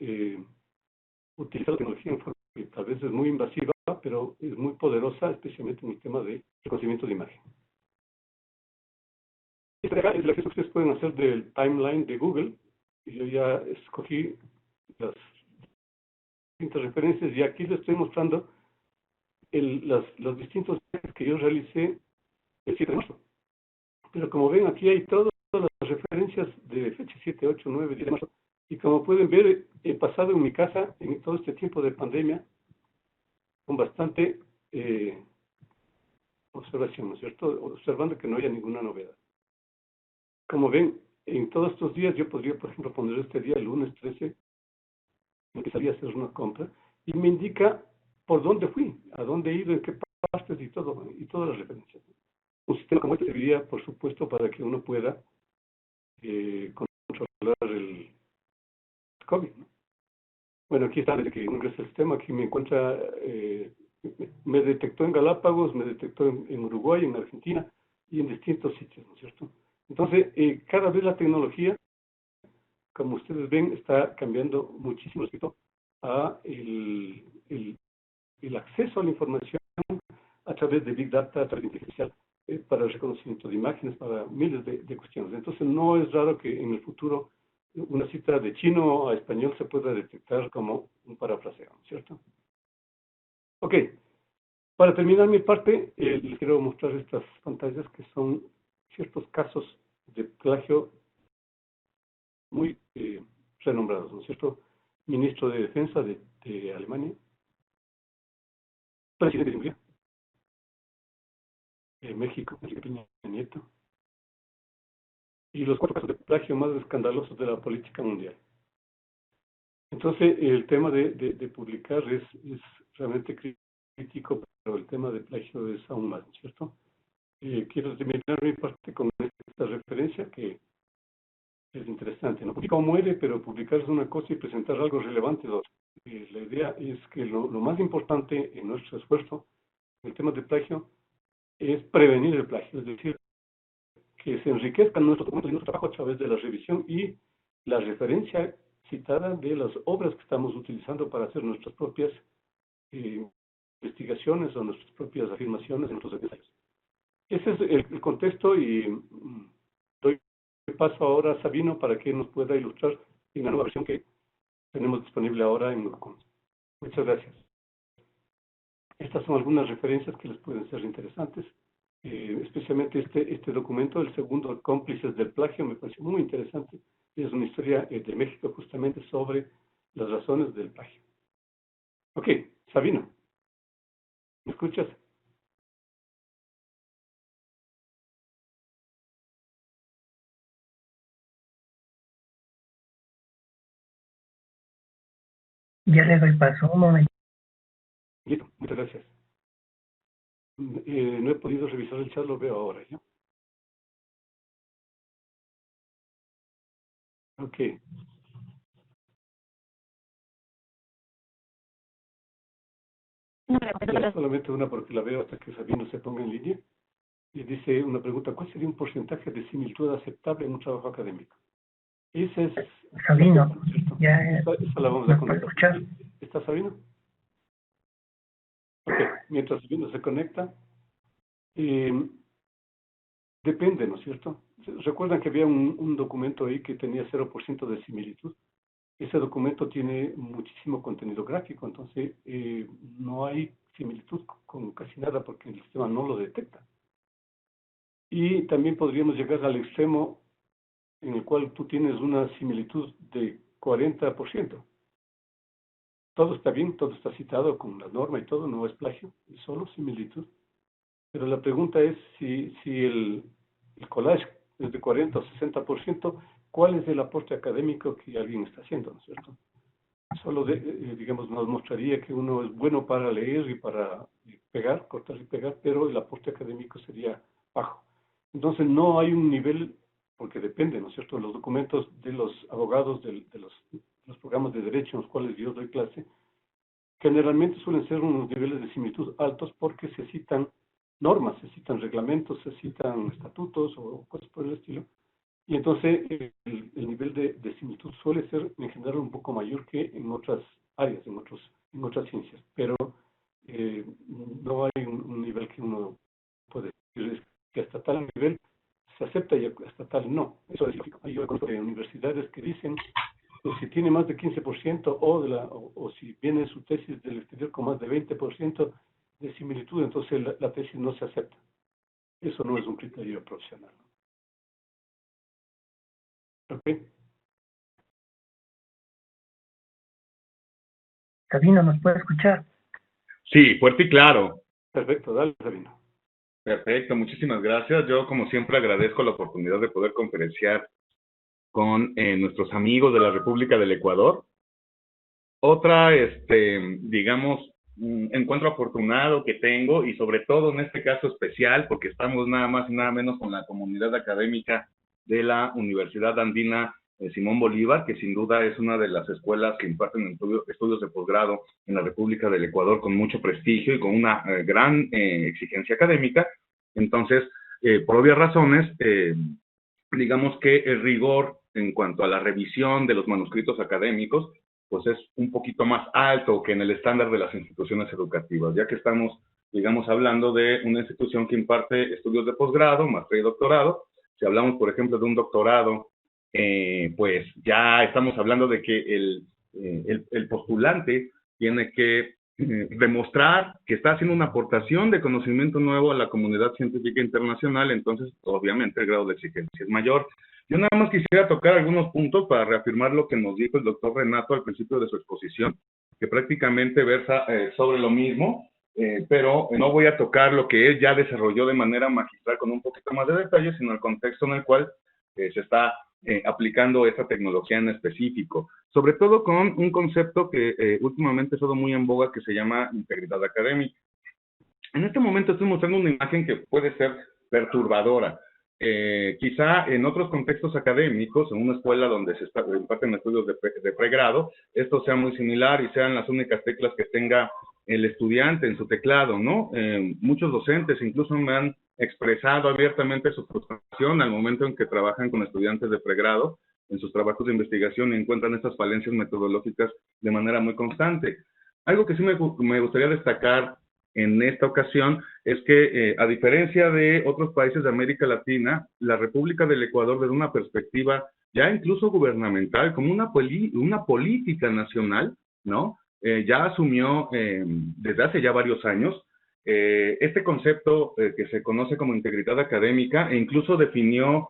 utilizar la tecnología en forma que tal vez es muy invasiva, pero es muy poderosa, especialmente en el tema de reconocimiento de imagen. Esta de acá es la que ustedes pueden hacer del timeline de Google. Y yo ya escogí las distintas referencias y aquí les estoy mostrando los distintos viajes que yo realicé el 7 de marzo. Pero como ven, aquí hay todas las referencias de fecha 7, 8, 9, 10 de marzo. Y como pueden ver, he pasado en mi casa en todo este tiempo de pandemia con bastante observación, ¿no es cierto? Observando que no haya ninguna novedad. Como ven, en todos estos días yo podría, por ejemplo, poner este día, el lunes 13, en que salí a hacer una compra, y me indica por dónde fui, a dónde he ido, en qué partes y todo, y todas las referencias. Un sistema como este serviría, por supuesto, para que uno pueda controlar el COVID, ¿no? Bueno, aquí está, desde que ingresa el sistema, aquí me encuentra, me detectó en Galápagos, me detectó en Uruguay, en Argentina y en distintos sitios, ¿no es cierto? Entonces, cada vez la tecnología, como ustedes ven, está cambiando muchísimo respecto a el acceso a la información a través de Big Data, a través de inteligencia artificial, para el reconocimiento de imágenes, para miles de cuestiones. Entonces, no es raro que en el futuro una cita de chino a español se pueda detectar como un parafraseo, ¿cierto? Ok, para terminar mi parte, les quiero mostrar estas pantallas que son ciertos casos de plagio muy renombrados, ¿no es cierto? Ministro de Defensa de Alemania, presidente de Hungría, México, Enrique Peña Nieto, y los 4 casos de plagio más escandalosos de la política mundial. Entonces, el tema de publicar es realmente crítico, pero el tema de plagio es aún más, ¿cierto? Quiero terminar mi parte con esta referencia que es interesante, ¿no? Publica o muere, pero publicar es una cosa y presentar algo relevante es otra. La idea es que lo más importante en nuestro esfuerzo, en el tema de plagio, es prevenir el plagio, es decir, que se enriquezcan nuestros documentos y nuestro trabajo a través de la revisión y la referencia citada de las obras que estamos utilizando para hacer nuestras propias investigaciones o nuestras propias afirmaciones en nuestros ensayos. Ese es el contexto y doy paso ahora a Sabino para que nos pueda ilustrar en la nueva versión que tenemos disponible ahora en Urucom. Muchas gracias. Estas son algunas referencias que les pueden ser interesantes. Especialmente este documento, el segundo, Cómplices del Plagio, me pareció muy interesante. Es una historia de México justamente sobre las razones del plagio. Ok, Sabino, ¿me escuchas? Ya le doy paso, un momento. Listo, muchas gracias. No he podido revisar el chat, lo veo ahora, ¿ya? Ok. No, Ya, solamente una porque la veo hasta que Sabino se ponga en línea. Y dice una pregunta, ¿cuál sería un porcentaje de similitud aceptable en un trabajo académico? Esa es Sabino, la pregunta, ¿cierto? ya Esa la vamos a me puede contestar. escuchar. ¿Está Sabino? Ok, mientras Sabino se conecta, depende, ¿no es cierto? ¿Recuerdan que había un documento ahí que tenía 0% de similitud? Ese documento tiene muchísimo contenido gráfico, entonces no hay similitud con casi nada porque el sistema no lo detecta. Y también podríamos llegar al extremo en el cual tú tienes una similitud de 40%. Todo está bien, todo está citado con la norma y todo, no es plagio, es solo similitud. Pero la pregunta es si el collage es de 40 o 60%, ¿cuál es el aporte académico que alguien está haciendo, ¿no es cierto? Solo, digamos, nos mostraría que uno es bueno para leer y para pegar, cortar y pegar, pero el aporte académico sería bajo. Entonces, no hay un nivel, porque depende, ¿no es cierto?, los documentos de los abogados de los programas de derecho en los cuales yo doy clase, generalmente suelen ser unos niveles de similitud altos porque se citan normas, se citan reglamentos, se citan estatutos o cosas por el estilo. Y entonces el nivel de similitud suele ser en general un poco mayor que en otras áreas, en otras ciencias. Pero no hay un nivel que uno puede decir que hasta tal nivel se acepta y hasta tal no. Eso es lógico. Yo conozco de universidades que dicen que si tiene más de 15% o si viene su tesis del exterior con más de 20% de similitud, entonces la tesis no se acepta. Eso no es un criterio profesional. ¿Ok? Sabino, ¿nos puede escuchar? Sí, fuerte y claro. Perfecto, dale, Sabino. Perfecto, muchísimas gracias. Yo, como siempre, agradezco la oportunidad de poder conferenciar con nuestros amigos de la República del Ecuador. Otra, digamos, encuentro afortunado que tengo, y sobre todo en este caso especial, porque estamos nada más y nada menos con la comunidad académica de la Universidad Andina Simón Bolívar, que sin duda es una de las escuelas que imparten estudios de posgrado en la República del Ecuador con mucho prestigio y con una gran exigencia académica. Entonces, por obvias razones, digamos que el rigor en cuanto a la revisión de los manuscritos académicos pues es un poquito más alto que en el estándar de las instituciones educativas, ya que estamos, digamos, hablando de una institución que imparte estudios de posgrado, maestría y doctorado. Si hablamos, por ejemplo, de un doctorado, pues ya estamos hablando de que el postulante tiene que demostrar que está haciendo una aportación de conocimiento nuevo a la comunidad científica internacional, entonces obviamente el grado de exigencia es mayor. Yo nada más quisiera tocar algunos puntos para reafirmar lo que nos dijo el doctor Renato al principio de su exposición, que prácticamente versa sobre lo mismo, pero no voy a tocar lo que él ya desarrolló de manera magistral con un poquito más de detalle, sino el contexto en el cual se está aplicando esta tecnología en específico, sobre todo con un concepto que últimamente ha estado muy en boga, que se llama integridad académica. En este momento estoy mostrando una imagen que puede ser perturbadora. Quizá en otros contextos académicos, en una escuela donde se imparten estudios de pregrado, esto sea muy similar y sean las únicas teclas que tenga el estudiante en su teclado, ¿no? Muchos docentes incluso me han expresado abiertamente su frustración al momento en que trabajan con estudiantes de pregrado en sus trabajos de investigación y encuentran estas falencias metodológicas de manera muy constante. Algo que sí me gustaría destacar en esta ocasión es que, a diferencia de otros países de América Latina, la República del Ecuador, desde una perspectiva ya incluso gubernamental, como una política nacional, ¿no? ya asumió desde hace ya varios años este concepto que se conoce como integridad académica e incluso definió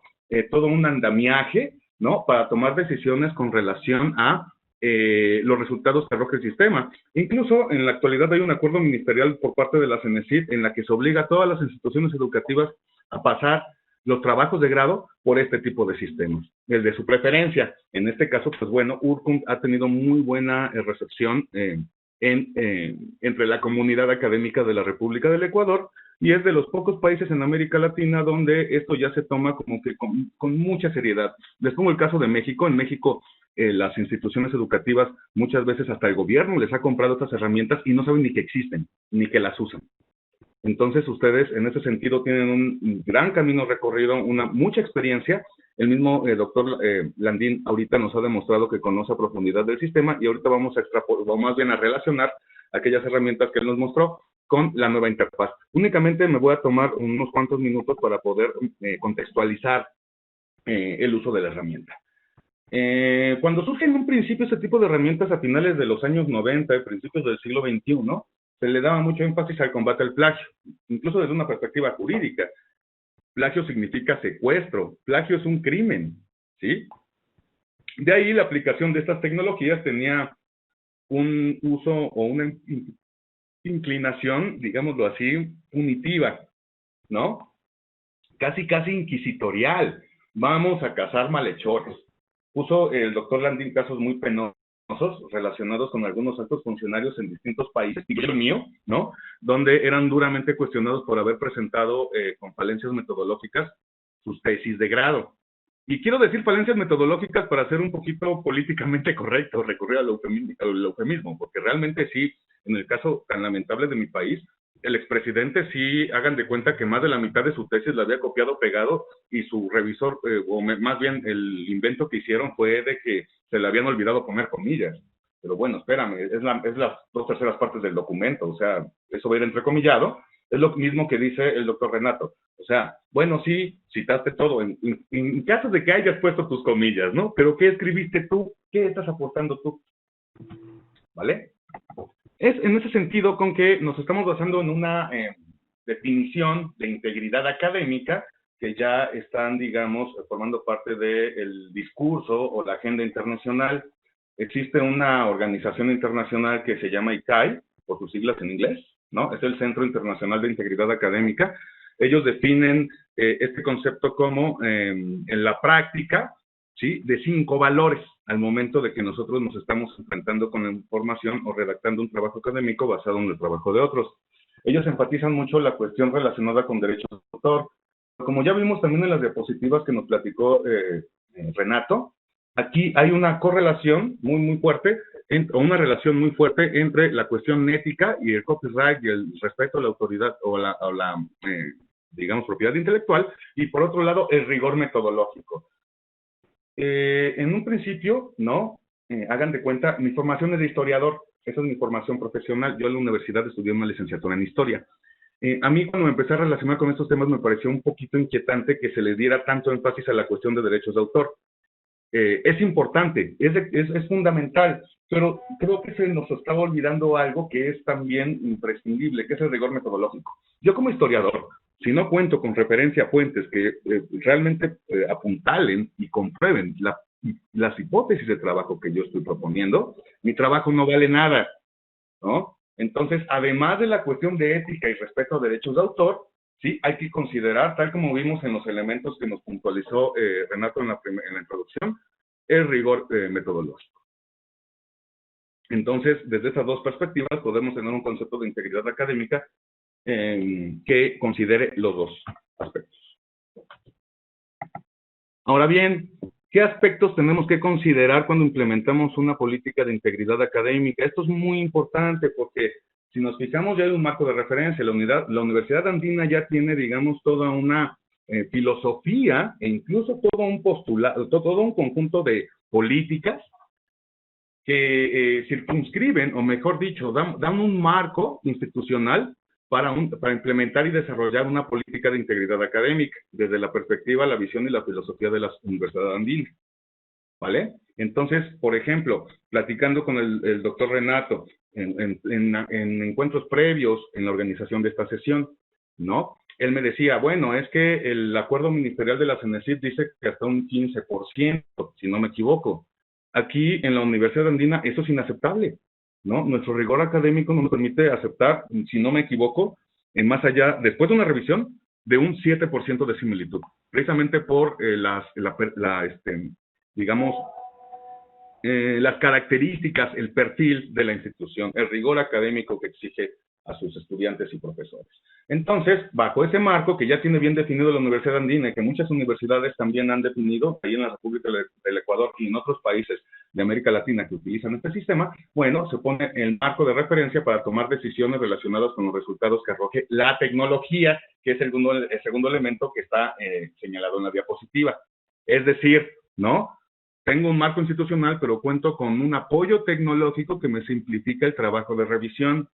todo un andamiaje, ¿no?, para tomar decisiones con relación a los resultados que arroja el sistema. Incluso en la actualidad hay un acuerdo ministerial por parte de la CENESID en la que se obliga a todas las instituciones educativas a pasar los trabajos de grado por este tipo de sistemas, el de su preferencia. En este caso, pues bueno, URCUM ha tenido muy buena recepción entre la comunidad académica de la República del Ecuador, y es de los pocos países en América Latina donde esto ya se toma como que con mucha seriedad. Les pongo el caso de México. En México, las instituciones educativas, muchas veces hasta el gobierno les ha comprado estas herramientas y no saben ni que existen, ni que las usan. Entonces, ustedes en ese sentido tienen un gran camino recorrido, mucha experiencia. El mismo doctor Landín ahorita nos ha demostrado que conoce a profundidad del sistema, y ahorita vamos más bien a relacionar aquellas herramientas que él nos mostró con la nueva interfaz. Únicamente me voy a tomar unos cuantos minutos para poder contextualizar el uso de la herramienta. Cuando surge en un principio este tipo de herramientas a finales de los años 90 y principios del siglo XXI, se le daba mucho énfasis al combate al plagio, incluso desde una perspectiva jurídica. Plagio significa secuestro, plagio es un crimen, ¿sí? De ahí la aplicación de estas tecnologías tenía un uso o una inclinación, digámoslo así, punitiva, ¿no? Casi inquisitorial. Vamos a cazar malhechores. Puso el doctor Landín casos muy penosos relacionados con algunos altos funcionarios en distintos países, incluido el mío, ¿no?, donde eran duramente cuestionados por haber presentado con falencias metodológicas sus tesis de grado. Y quiero decir falencias metodológicas para ser un poquito políticamente correcto, recurrir al eufemismo, porque realmente sí, en el caso tan lamentable de mi país, el expresidente sí, hagan de cuenta que más de la mitad de su tesis la había copiado, pegado, y su revisor, más bien el invento que hicieron fue de que se le habían olvidado poner comillas. Pero bueno, espérame, es las 2/3 partes del documento, o sea, eso va a ir entrecomillado. Es lo mismo que dice el doctor Renato. O sea, bueno, sí, citaste todo, en caso de que hayas puesto tus comillas, ¿no? Pero ¿qué escribiste tú? ¿Qué estás aportando tú? ¿Vale? Es en ese sentido con que nos estamos basando en una definición de integridad académica que ya están, digamos, formando parte del discurso o la agenda internacional. Existe una organización internacional que se llama ICAI, por sus siglas en inglés, ¿no? Es el Centro Internacional de Integridad Académica. Ellos definen este concepto como, en la práctica, ¿sí?, de 5 valores al momento de que nosotros nos estamos enfrentando con la información o redactando un trabajo académico basado en el trabajo de otros. Ellos enfatizan mucho la cuestión relacionada con derechos de autor. Como ya vimos también en las diapositivas que nos platicó Renato, aquí hay una correlación muy fuerte, o una relación muy fuerte entre la cuestión ética y el copyright y el respeto a la autoridad o la digamos, propiedad intelectual, y por otro lado, el rigor metodológico. En un principio, ¿no? Hagan de cuenta, mi formación es de historiador, esa es mi formación profesional. Yo en la universidad estudié una licenciatura en historia. A mí, cuando me empecé a relacionar con estos temas, me pareció un poquito inquietante que se le diera tanto énfasis a la cuestión de derechos de autor. Es importante, es fundamental, pero creo que se nos estaba olvidando algo que es también imprescindible, que es el rigor metodológico. Yo como historiador, si no cuento con referencia a fuentes que realmente apuntalen y comprueben las hipótesis de trabajo que yo estoy proponiendo, mi trabajo no vale nada, ¿no? Entonces, además de la cuestión de ética y respeto a derechos de autor, sí, hay que considerar, tal como vimos en los elementos que nos puntualizó Renato en la introducción, el rigor metodológico. Entonces, desde esas dos perspectivas, podemos tener un concepto de integridad académica que considere los dos aspectos. Ahora bien, ¿qué aspectos tenemos que considerar cuando implementamos una política de integridad académica? Esto es muy importante porque si nos fijamos, ya hay un marco de referencia. La Universidad Andina ya tiene, digamos, toda una filosofía e incluso todo un postulado, todo un conjunto de políticas que circunscriben, o mejor dicho, dan un marco institucional para implementar y desarrollar una política de integridad académica desde la perspectiva, la visión y la filosofía de la Universidad Andina. ¿vale? Entonces, por ejemplo, platicando con el doctor Renato en encuentros previos en la organización de esta sesión, ¿no? Él me decía, bueno, es que el acuerdo ministerial de la CENESID dice que hasta un 15%, si no me equivoco. Aquí en la Universidad Andina eso es inaceptable, ¿no? Nuestro rigor académico no nos permite aceptar, si no me equivoco, en más allá, después de una revisión, de un 7% de similitud, precisamente por digamos, las características, el perfil de la institución, el rigor académico que exige a sus estudiantes y profesores. Entonces, bajo ese marco que ya tiene bien definido la Universidad Andina y que muchas universidades también han definido, ahí en la República del Ecuador y en otros países de América Latina que utilizan este sistema, bueno, se pone el marco de referencia para tomar decisiones relacionadas con los resultados que arroje la tecnología, que es el segundo elemento que está señalado en la diapositiva. Es decir, ¿no? Tengo un marco institucional, pero cuento con un apoyo tecnológico que me simplifica el trabajo de revisión.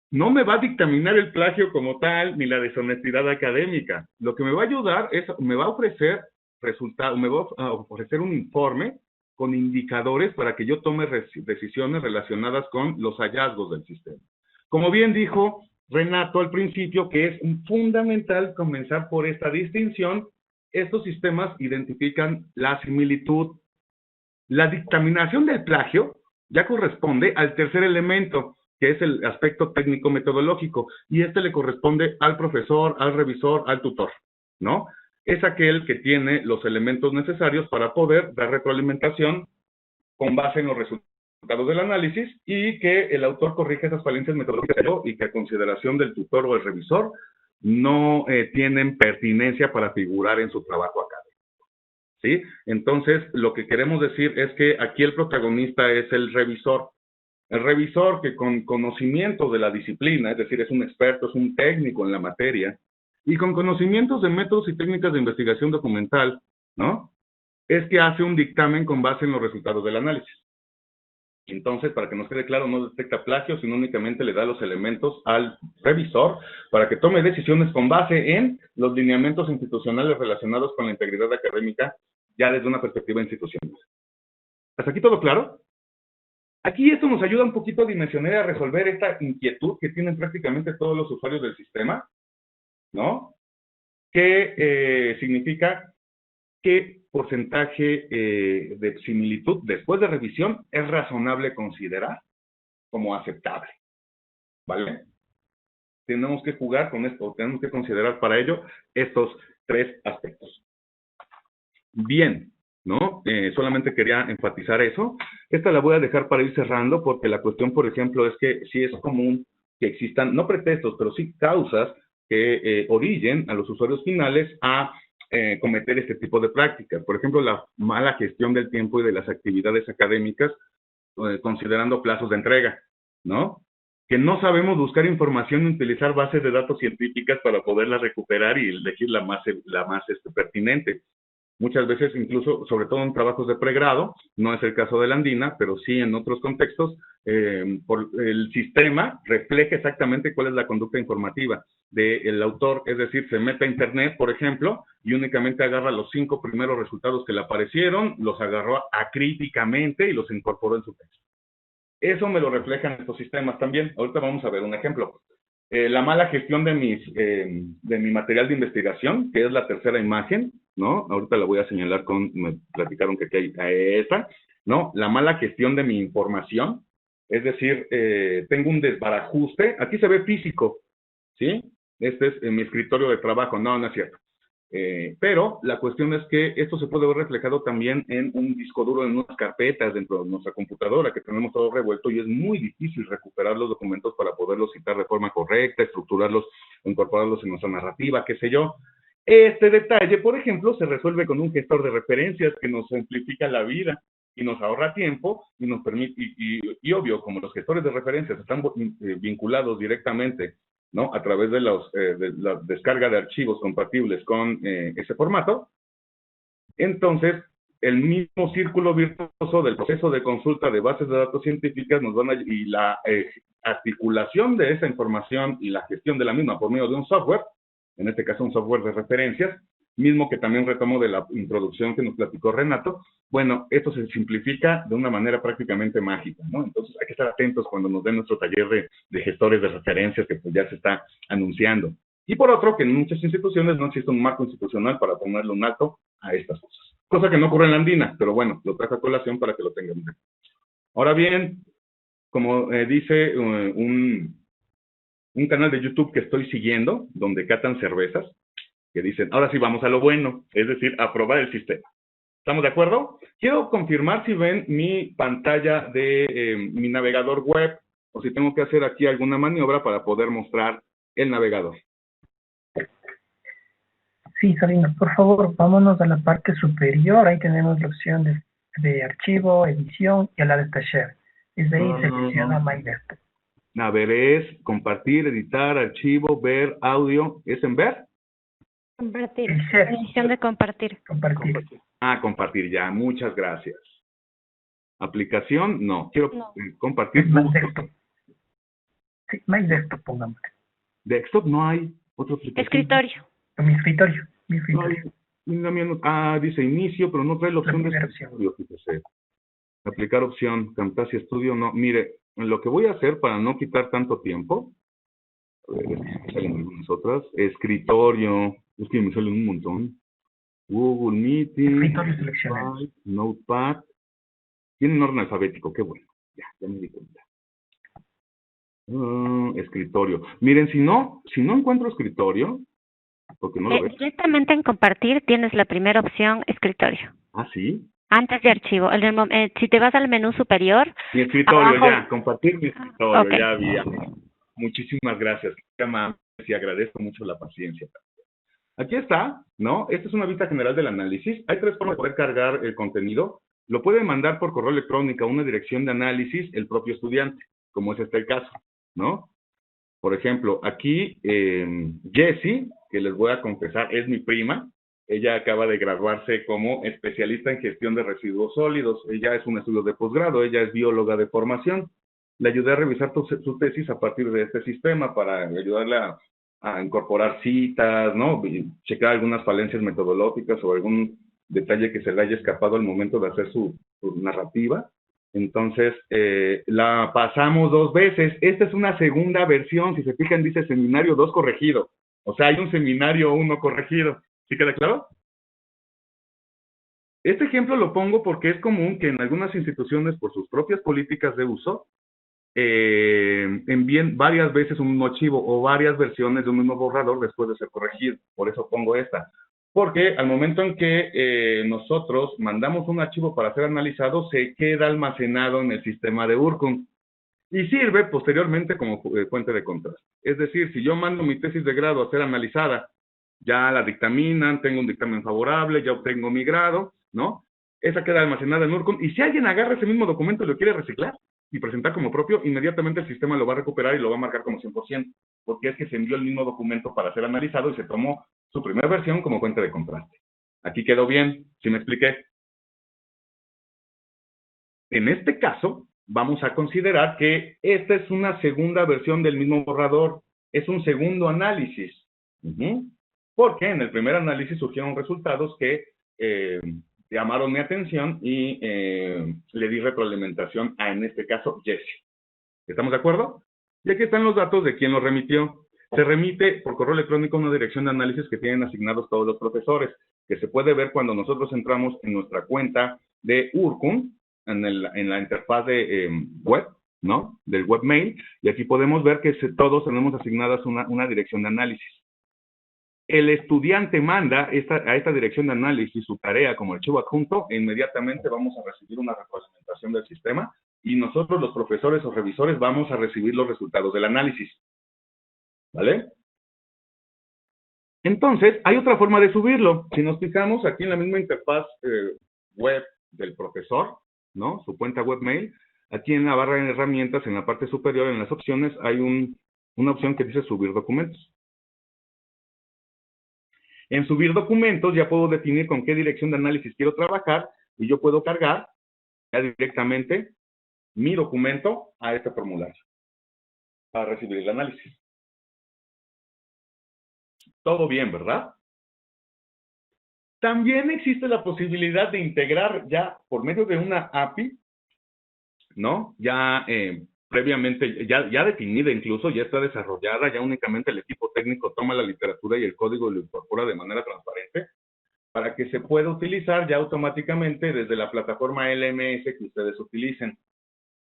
No me va a dictaminar el plagio como tal, ni la deshonestidad académica. Lo que me va a ayudar es, me va a ofrecer resultados, me va a ofrecer un informe con indicadores para que yo tome decisiones relacionadas con los hallazgos del sistema. Como bien dijo Renato al principio, que es fundamental comenzar por esta distinción, estos sistemas identifican la similitud. La dictaminación del plagio ya corresponde al tercer elemento, que es el aspecto técnico-metodológico, y este le corresponde al profesor, al revisor, al tutor, ¿no? Es aquel que tiene los elementos necesarios para poder dar retroalimentación con base en los resultados del análisis y que el autor corrija esas falencias metodológicas y que a consideración del tutor o el revisor no tienen pertinencia para figurar en su trabajo académico. ¿Sí? Entonces, lo que queremos decir es que aquí el protagonista es el revisor. El revisor que con conocimiento de la disciplina, es decir, es un experto, es un técnico en la materia, y con conocimientos de métodos y técnicas de investigación documental, ¿no? Es que hace un dictamen con base en los resultados del análisis. Entonces, para que nos quede claro, no detecta plagio, sino únicamente le da los elementos al revisor para que tome decisiones con base en los lineamientos institucionales relacionados con la integridad académica, ya desde una perspectiva institucional. ¿Hasta aquí todo claro? Aquí esto nos ayuda un poquito a dimensionar y a resolver esta inquietud que tienen prácticamente todos los usuarios del sistema, ¿no? Que significa qué porcentaje de similitud después de revisión es razonable considerar como aceptable, ¿vale? Tenemos que jugar con esto, tenemos que considerar para ello estos tres aspectos. Bien, ¿no? Solamente quería enfatizar eso. Esta la voy a dejar para ir cerrando porque la cuestión, por ejemplo, es que sí es común que existan, no pretextos, pero sí causas que orillen a los usuarios finales a cometer este tipo de prácticas. Por ejemplo, la mala gestión del tiempo y de las actividades académicas, considerando plazos de entrega, ¿no? Que no sabemos buscar información y utilizar bases de datos científicas para poderla recuperar y elegir la más pertinente. Muchas veces, incluso, sobre todo en trabajos de pregrado, no es el caso de la Andina, pero sí en otros contextos, el sistema refleja exactamente cuál es la conducta informativa del autor, es decir, se mete a internet, por ejemplo, y únicamente agarra los 5 primeros resultados que le aparecieron, los agarró acríticamente y los incorporó en su texto. Eso me lo reflejan estos sistemas también. Ahorita vamos a ver un ejemplo. La mala gestión de mi material de investigación, que es la tercera imagen, ¿no? Ahorita la voy a señalar me platicaron que aquí hay esta, ¿no? La mala gestión de mi información, es decir, tengo un desbarajuste, aquí se ve físico, ¿sí? Este es mi escritorio de trabajo, no es cierto. Pero la cuestión es que esto se puede ver reflejado también en un disco duro, en unas carpetas dentro de nuestra computadora, que tenemos todo revuelto y es muy difícil recuperar los documentos para poderlos citar de forma correcta, estructurarlos, incorporarlos en nuestra narrativa, qué sé yo. Este detalle, por ejemplo, se resuelve con un gestor de referencias que nos simplifica la vida y nos ahorra tiempo y nos permite, y obvio, como los gestores de referencias están vinculados directamente, ¿no? A través de la descarga de archivos compatibles con ese formato. Entonces, el mismo círculo virtuoso del proceso de consulta de bases de datos científicas nos van a, y la articulación de esa información y la gestión de la misma por medio de un software, en este caso un software de referencias, mismo que también retomo de la introducción que nos platicó Renato. Bueno, esto se simplifica de una manera prácticamente mágica, ¿no? Entonces hay que estar atentos cuando nos den nuestro taller de gestores de referencias que pues ya se está anunciando. Y por otro, que en muchas instituciones no existe un marco institucional para ponerle un alto a estas cosas. Cosa que no ocurre en la Andina, pero bueno, lo trajo a colación para que lo tengan. Ahora bien, como dice un canal de YouTube que estoy siguiendo, donde catan cervezas, que dicen, ahora sí vamos a lo bueno, es decir, a probar el sistema. ¿Estamos de acuerdo? Quiero confirmar si ven mi pantalla de mi navegador web, o si tengo que hacer aquí alguna maniobra para poder mostrar el navegador. Sí, Sabino, por favor, vámonos a la parte superior. Ahí tenemos la opción de archivo, edición y a la de share. Desde ahí selecciona My Desktop. A ver, es compartir, editar, archivo, ver, audio. ¿Es en ver? Compartir. Share. Edición de compartir. Compartir. Ah, compartir ya. Muchas gracias. ¿Aplicación? No. Quiero compartir. My Desktop. Sí, My Desktop, pongamos. Desktop no hay. Otra aplicación. Escritorio. Mi escritorio. Mi escritorio. Dice inicio, pero no trae la opción de escritorio. Aplicar opción, Camtasia Studio, no. Mire, lo que voy a hacer para no quitar tanto tiempo, a ver, salen algunas otras, escritorio, es que me salen un montón. Google Meeting, Escritorio seleccionado. Notepad, tienen orden alfabético, qué bueno, ya me di cuenta. Escritorio. Miren, si no encuentro escritorio, porque no lo veo. Directamente en compartir tienes la primera opción, escritorio. Ah, ¿sí? Antes de archivo. Si te vas al menú superior. Mi escritorio, abajo, ya, compartir mi escritorio, okay. Ya había. Muchísimas gracias. Y agradezco mucho la paciencia. Aquí está, ¿no? Esta es una vista general del análisis. Hay 3 formas de poder cargar el contenido. Lo puede mandar por correo electrónico a una dirección de análisis el propio estudiante, como es el caso, ¿no? Por ejemplo, aquí Jessie, que les voy a confesar, es mi prima. Ella acaba de graduarse como especialista en gestión de residuos sólidos. Ella es un estudio de posgrado, ella es bióloga de formación. Le ayudé a revisar su tesis a partir de este sistema para ayudarle a incorporar citas, ¿no? Y checar algunas falencias metodológicas o algún detalle que se le haya escapado al momento de hacer su narrativa. Entonces, la pasamos 2 veces. Esta es una segunda versión. Si se fijan, dice seminario 2 corregido. O sea, hay un seminario 1 corregido. ¿Sí queda claro? Este ejemplo lo pongo porque es común que en algunas instituciones, por sus propias políticas de uso, envíen varias veces un mismo archivo o varias versiones de un mismo borrador después de ser corregido. Por eso pongo esta. Porque al momento en que nosotros mandamos un archivo para ser analizado, se queda almacenado en el sistema de Urkun y sirve posteriormente como fuente de contraste. Es decir, si yo mando mi tesis de grado a ser analizada, ya la dictaminan, tengo un dictamen favorable, ya obtengo mi grado, ¿no? Esa queda almacenada en Urkun, y si alguien agarra ese mismo documento y lo quiere reciclar y presentar como propio, inmediatamente el sistema lo va a recuperar y lo va a marcar como 100%, porque es que se envió el mismo documento para ser analizado y se tomó su primera versión como fuente de contraste. Aquí quedó bien, ¿sí me expliqué? En este caso, vamos a considerar que esta es una segunda versión del mismo borrador, es un segundo análisis. Porque en el primer análisis surgieron resultados que llamaron mi atención y le di retroalimentación a, en este caso, Jessie. ¿Estamos de acuerdo? Y aquí están los datos de quién lo remitió. Se remite por correo electrónico a una dirección de análisis que tienen asignados todos los profesores, que se puede ver cuando nosotros entramos en nuestra cuenta de Urkun, en la interfaz de web, ¿no? Del webmail, y aquí podemos ver que todos tenemos asignadas una dirección de análisis. El estudiante manda a esta dirección de análisis su tarea como archivo adjunto e inmediatamente vamos a recibir una retroalimentación del sistema y nosotros, los profesores o revisores, vamos a recibir los resultados del análisis. ¿Vale? Entonces, hay otra forma de subirlo. Si nos fijamos aquí en la misma interfaz web del profesor, ¿no? Su cuenta webmail, aquí en la barra de herramientas, en la parte superior, en las opciones, hay una opción que dice subir documentos. En subir documentos ya puedo definir con qué dirección de análisis quiero trabajar y yo puedo cargar ya directamente mi documento a este formulario para recibir el análisis. Todo bien, ¿verdad? También existe la posibilidad de integrar ya por medio de una API, ¿no? Ya previamente, ya definida incluso, ya está desarrollada, ya únicamente el equipo técnico toma la literatura y el código y lo incorpora de manera transparente para que se pueda utilizar ya automáticamente desde la plataforma LMS que ustedes utilicen.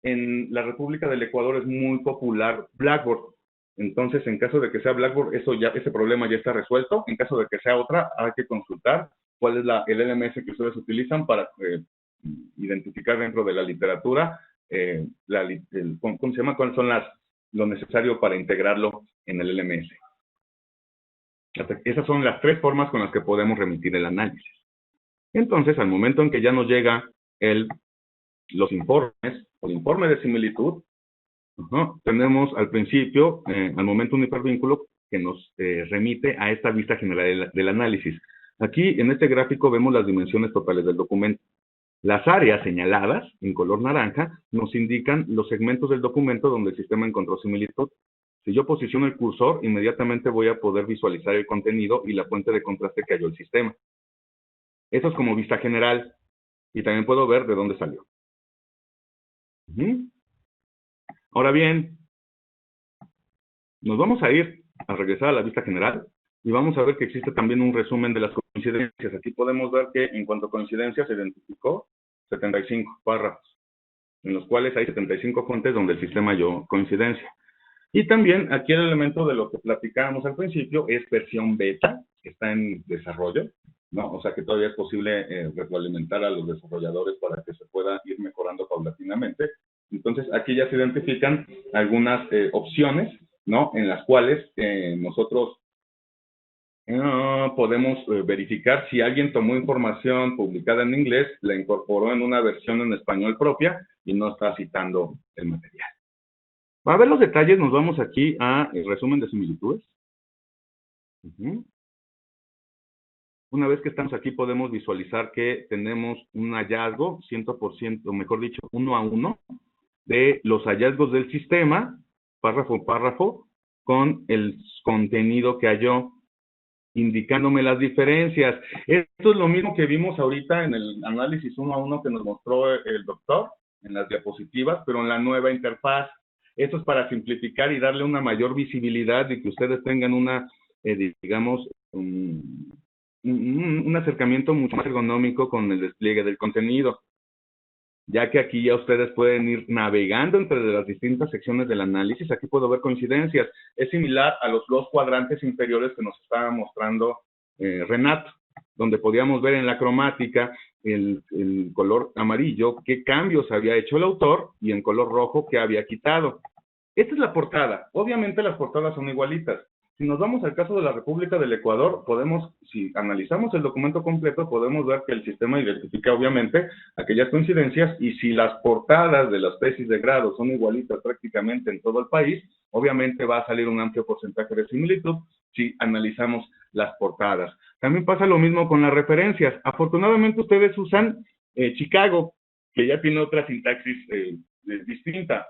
En la República del Ecuador es muy popular Blackboard. Entonces, en caso de que sea Blackboard, ese problema ya está resuelto. En caso de que sea otra, hay que consultar cuál es el LMS que ustedes utilizan para identificar dentro de la literatura ¿cómo se llama? ¿Cuáles son lo necesario para integrarlo en el LMS? Esas son las 3 formas con las que podemos remitir el análisis. Entonces, al momento en que ya nos llega los informes, o el informe de similitud, tenemos al principio, al momento un hipervínculo que nos remite a esta vista general del análisis. Aquí, en este gráfico, vemos las dimensiones totales del documento. Las áreas señaladas, en color naranja, nos indican los segmentos del documento donde el sistema encontró similitud. Si yo posiciono el cursor, inmediatamente voy a poder visualizar el contenido y la fuente de contraste que halló el sistema. Eso es como vista general. Y también puedo ver de dónde salió. Ahora bien, nos vamos a regresar a la vista general y vamos a ver que existe también un resumen de las coincidencias. Aquí podemos ver que en cuanto a coincidencias se identificó 75 párrafos, en los cuales hay 75 fuentes donde el sistema halló coincidencia. Y también aquí el elemento de lo que platicábamos al principio es versión beta, que está en desarrollo, ¿no? O sea que todavía es posible retroalimentar a los desarrolladores para que se pueda ir mejorando paulatinamente. Entonces aquí ya se identifican algunas opciones, ¿no? En las cuales nosotros podemos verificar si alguien tomó información publicada en inglés, la incorporó en una versión en español propia y no está citando el material. Para ver los detalles, nos vamos aquí a el resumen de similitudes. Una vez que estamos aquí, podemos visualizar que tenemos un hallazgo, 100%, mejor dicho, 1 a 1, de los hallazgos del sistema, párrafo a párrafo, con el contenido que halló, indicándome las diferencias. Esto es lo mismo que vimos ahorita en el análisis 1 a 1 que nos mostró el doctor en las diapositivas, pero en la nueva interfaz. Esto es para simplificar y darle una mayor visibilidad y que ustedes tengan digamos, un acercamiento mucho más ergonómico con el despliegue del contenido, ya que aquí ya ustedes pueden ir navegando entre las distintas secciones del análisis. Aquí puedo ver coincidencias. Es similar a los 2 cuadrantes inferiores que nos estaba mostrando Renato, donde podíamos ver en la cromática el color amarillo qué cambios había hecho el autor y en color rojo qué había quitado. Esta es la portada. Obviamente las portadas son igualitas. Si nos vamos al caso de la República del Ecuador, si analizamos el documento completo, podemos ver que el sistema identifica obviamente aquellas coincidencias y si las portadas de las tesis de grado son igualitas prácticamente en todo el país, obviamente va a salir un amplio porcentaje de similitud si analizamos las portadas. También pasa lo mismo con las referencias. Afortunadamente ustedes usan Chicago, que ya tiene otra sintaxis distinta.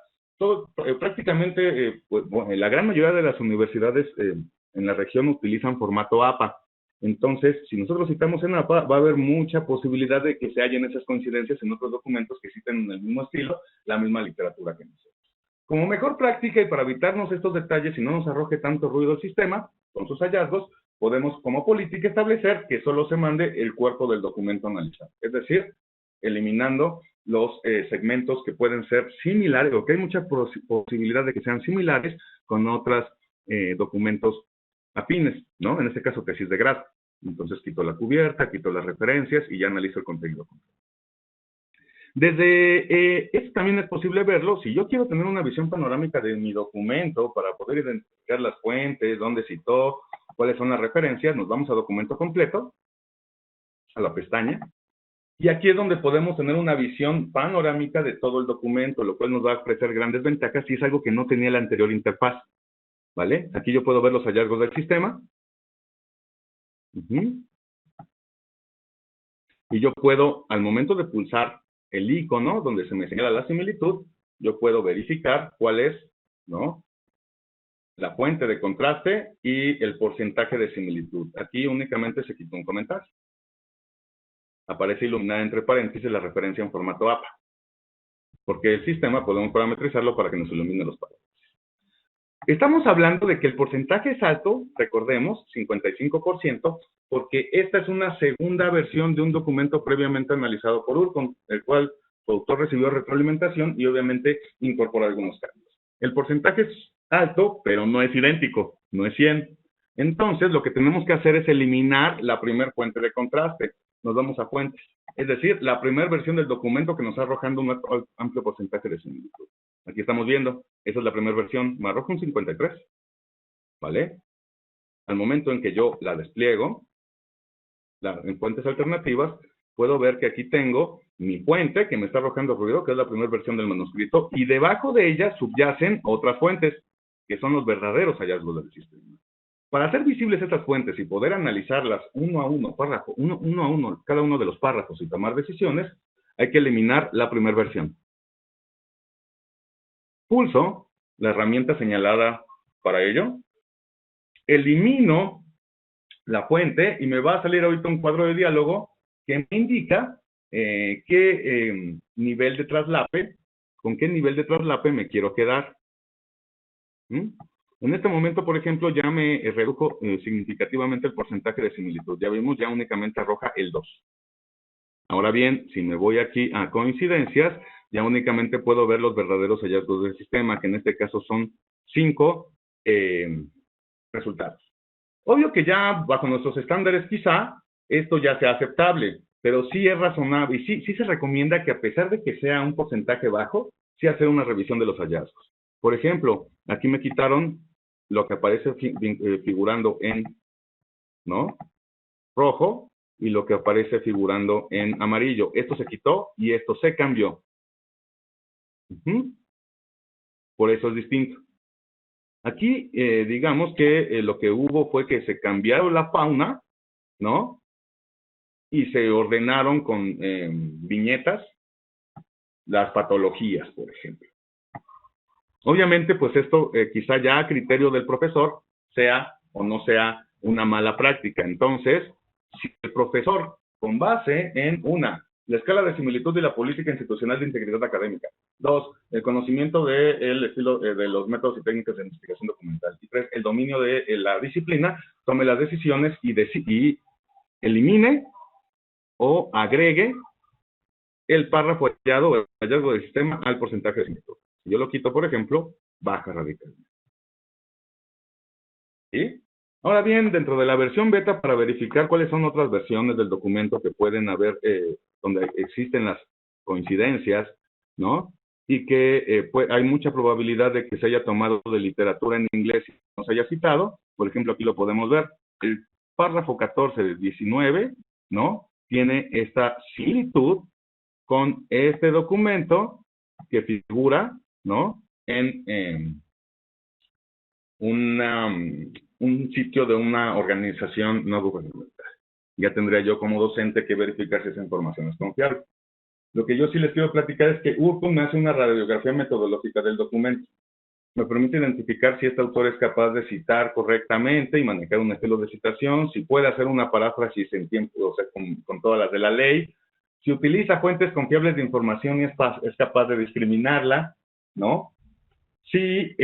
Prácticamente la gran mayoría de las universidades en la región utilizan formato APA. Entonces, si nosotros citamos en APA, va a haber mucha posibilidad de que se hallen esas coincidencias en otros documentos que citen en el mismo estilo, la misma literatura que nosotros. Como mejor práctica y para evitarnos estos detalles y no nos arroje tanto ruido el sistema con sus hallazgos, podemos como política establecer que solo se mande el cuerpo del documento analizado. Es decir, eliminando los segmentos que pueden ser similares, o que hay mucha posibilidad de que sean similares con otros documentos afines, ¿no? En este caso, tesis de grado. Entonces, quito la cubierta, quito las referencias y ya analizo el contenido completo. Desde esto también es posible verlo. Si yo quiero tener una visión panorámica de mi documento para poder identificar las fuentes, dónde citó, cuáles son las referencias, nos vamos a documento completo, a la pestaña. Y aquí es donde podemos tener una visión panorámica de todo el documento, lo cual nos va a ofrecer grandes ventajas y es algo que no tenía la anterior interfaz. ¿Vale? Aquí yo puedo ver los hallazgos del sistema. Y yo puedo, al momento de pulsar el icono donde se me señala la similitud, yo puedo verificar cuál es, ¿no?, la fuente de contraste y el porcentaje de similitud. Aquí únicamente se quitó un comentario. aparece iluminada entre paréntesis la referencia en formato APA. Porque el sistema podemos parametrizarlo para que nos ilumine los parámetros. Estamos hablando de que el porcentaje es alto, recordemos, 55%, porque esta es una segunda versión de un documento previamente analizado por URCON, el cual su autor recibió retroalimentación y obviamente incorporó algunos cambios. El porcentaje es alto, pero no es idéntico, no es 100. Entonces, lo que tenemos que hacer es eliminar la primera fuente de contraste. Nos vamos a fuentes. Es decir, la primera versión del documento que nos está arrojando un amplio porcentaje de similitud. Aquí estamos viendo, esa es la primera versión, me arroja un 53, ¿vale? Al momento en que yo la despliego, en fuentes alternativas, puedo ver que aquí tengo mi fuente que me está arrojando ruido, que es la primera versión del manuscrito, y debajo de ella subyacen otras fuentes, que son los verdaderos hallazgos del sistema. Para hacer visibles estas fuentes y poder analizarlas uno a uno, cada uno de los párrafos y tomar decisiones, hay que eliminar la primera versión. Pulso la herramienta señalada para ello, elimino la fuente y me va a salir ahorita un cuadro de diálogo que me indica qué nivel de traslape, con qué nivel de traslape me quiero quedar. En este momento, por ejemplo, ya me redujo significativamente el porcentaje de similitud. Ya vimos, ya únicamente arroja el 2. Ahora bien, si me voy aquí a coincidencias, ya únicamente puedo ver los verdaderos hallazgos del sistema, que en este caso son 5 resultados. Obvio que ya bajo nuestros estándares quizá esto ya sea aceptable, pero sí es razonable y sí se recomienda que a pesar de que sea un porcentaje bajo, sí hacer una revisión de los hallazgos. Por ejemplo, aquí me quitaron lo que aparece figurando en rojo y lo que aparece figurando en amarillo. Esto se quitó y esto se cambió. Por eso es distinto. Aquí, digamos que lo que hubo fue que se cambiaron la fauna, ¿no? Y se ordenaron con viñetas las patologías, por ejemplo. Obviamente, pues esto quizá ya a criterio del profesor sea o no sea una mala práctica. Entonces, si el profesor, con base en la escala de similitud de la política institucional de integridad académica. 2, el conocimiento del estilo de los métodos y técnicas de investigación documental. Y 3, el dominio de la disciplina, tome las decisiones y elimine o agregue el párrafo hallado o el hallazgo del sistema al porcentaje de similitud. Si yo lo quito, por ejemplo, baja radicalmente. ¿Sí? Ahora bien, dentro de la versión beta, para verificar cuáles son otras versiones del documento que pueden haber, donde existen las coincidencias, ¿no? Y que hay mucha probabilidad de que se haya tomado de literatura en inglés y no se haya citado. Por ejemplo, aquí lo podemos ver. El párrafo 14 del 19, ¿no? Tiene esta similitud con este documento que figura, ¿no? En un sitio de una organización no gubernamental. Ya tendría yo como docente que verificar si esa información es confiable. Lo que yo sí les quiero platicar es que URCON me hace una radiografía metodológica del documento. Me permite identificar si este autor es capaz de citar correctamente y manejar un estilo de citación, si puede hacer una paráfrasis en tiempo, o sea, con todas las de la ley, si utiliza fuentes confiables de información y es capaz de discriminarla, ¿no? Si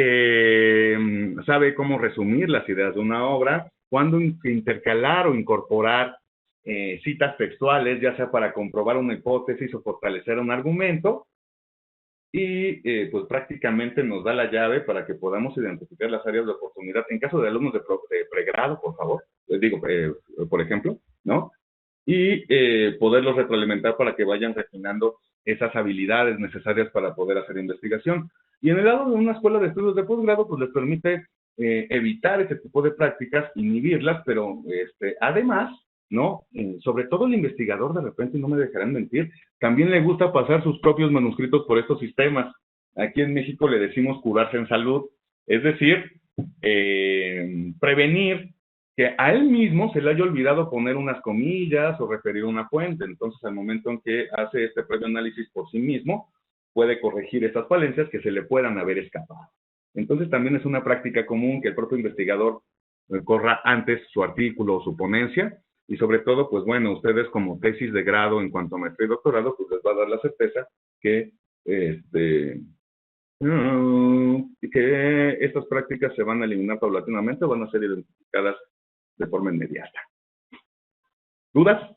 sabe cómo resumir las ideas de una obra, cuándo intercalar o incorporar citas textuales, ya sea para comprobar una hipótesis o fortalecer un argumento, y pues prácticamente nos da la llave para que podamos identificar las áreas de oportunidad. En caso de alumnos de pregrado, por favor, les digo, por ejemplo, ¿no? Y poderlos retroalimentar para que vayan refinando esas habilidades necesarias para poder hacer investigación. Y en el lado de una escuela de estudios de posgrado, pues les permite evitar ese tipo de prácticas, inhibirlas, pero además, ¿no? Sobre todo el investigador, de repente, no me dejarán mentir, también le gusta pasar sus propios manuscritos por estos sistemas. Aquí en México le decimos curarse en salud, es decir, prevenir que a él mismo se le haya olvidado poner unas comillas o referir una fuente. Entonces, al momento en que hace este previo análisis por sí mismo, puede corregir estas falencias que se le puedan haber escapado. Entonces, también es una práctica común que el propio investigador corra antes su artículo o su ponencia y sobre todo, pues bueno, ustedes como tesis de grado en cuanto a maestría y doctorado, pues les va a dar la certeza que, que estas prácticas se van a eliminar paulatinamente o van a ser identificadas de forma inmediata. ¿Dudas?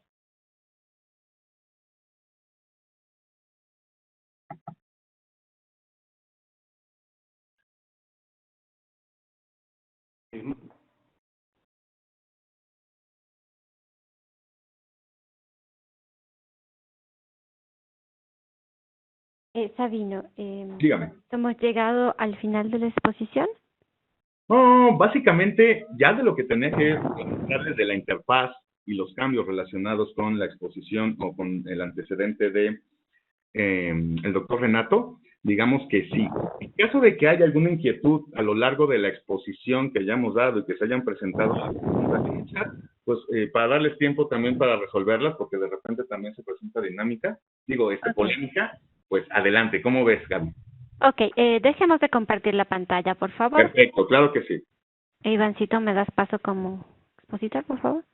Sabino, Dígame. ¿hemos llegado al final de la exposición? No, básicamente ya de lo que tenía que explicarles de la interfaz y los cambios relacionados con la exposición o con el antecedente de el doctor Renato, digamos que sí. En caso de que haya alguna inquietud a lo largo de la exposición que hayamos dado y que se hayan presentado las preguntas en el chat, pues para darles tiempo también para resolverlas, porque de repente también se presenta dinámica, polémica, pues adelante. ¿Cómo ves, Gaby? Ok, dejemos de compartir la pantalla, por favor. Perfecto, claro que sí. Ivancito, ¿me das paso como expositor, por favor?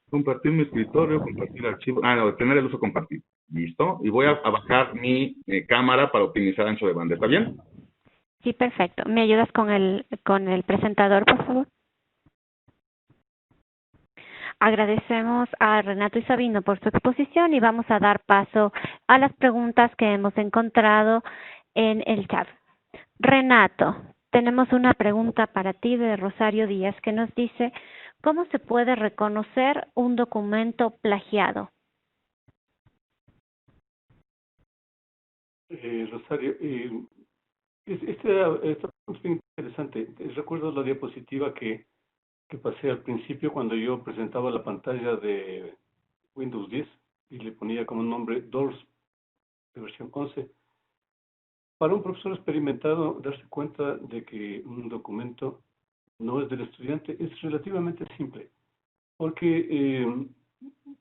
Compartir mi escritorio, compartir archivo. Tener el uso compartido. Listo. Y voy a bajar mi cámara para optimizar ancho de banda. ¿Está bien? Sí, perfecto. ¿Me ayudas con el presentador, por favor? Agradecemos a Renato y Sabino por su exposición y vamos a dar paso a las preguntas que hemos encontrado en el chat. Renato, tenemos una pregunta para ti de Rosario Díaz que nos dice, ¿cómo se puede reconocer un documento plagiado? Rosario, esta es bien interesante. Recuerdo la diapositiva que pasé al principio cuando yo presentaba la pantalla de Windows 10 y le ponía como nombre DOORS de versión 11. Para un profesor experimentado, darse cuenta de que un documento no es del estudiante es relativamente simple, porque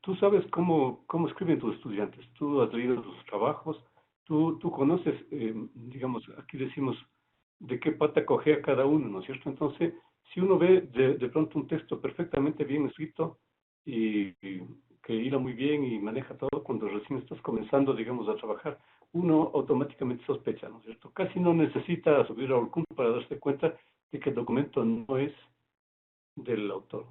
tú sabes cómo escriben tus estudiantes, tú has leído sus trabajos, tú conoces, digamos, aquí decimos de qué pata cojea cada uno, ¿no es cierto? Entonces, si uno ve de pronto un texto perfectamente bien escrito y que hila muy bien y maneja todo cuando recién estás comenzando, digamos, a trabajar, uno automáticamente sospecha, ¿no es cierto? Casi no necesita subir a Orkun para darse cuenta de que el documento no es del autor.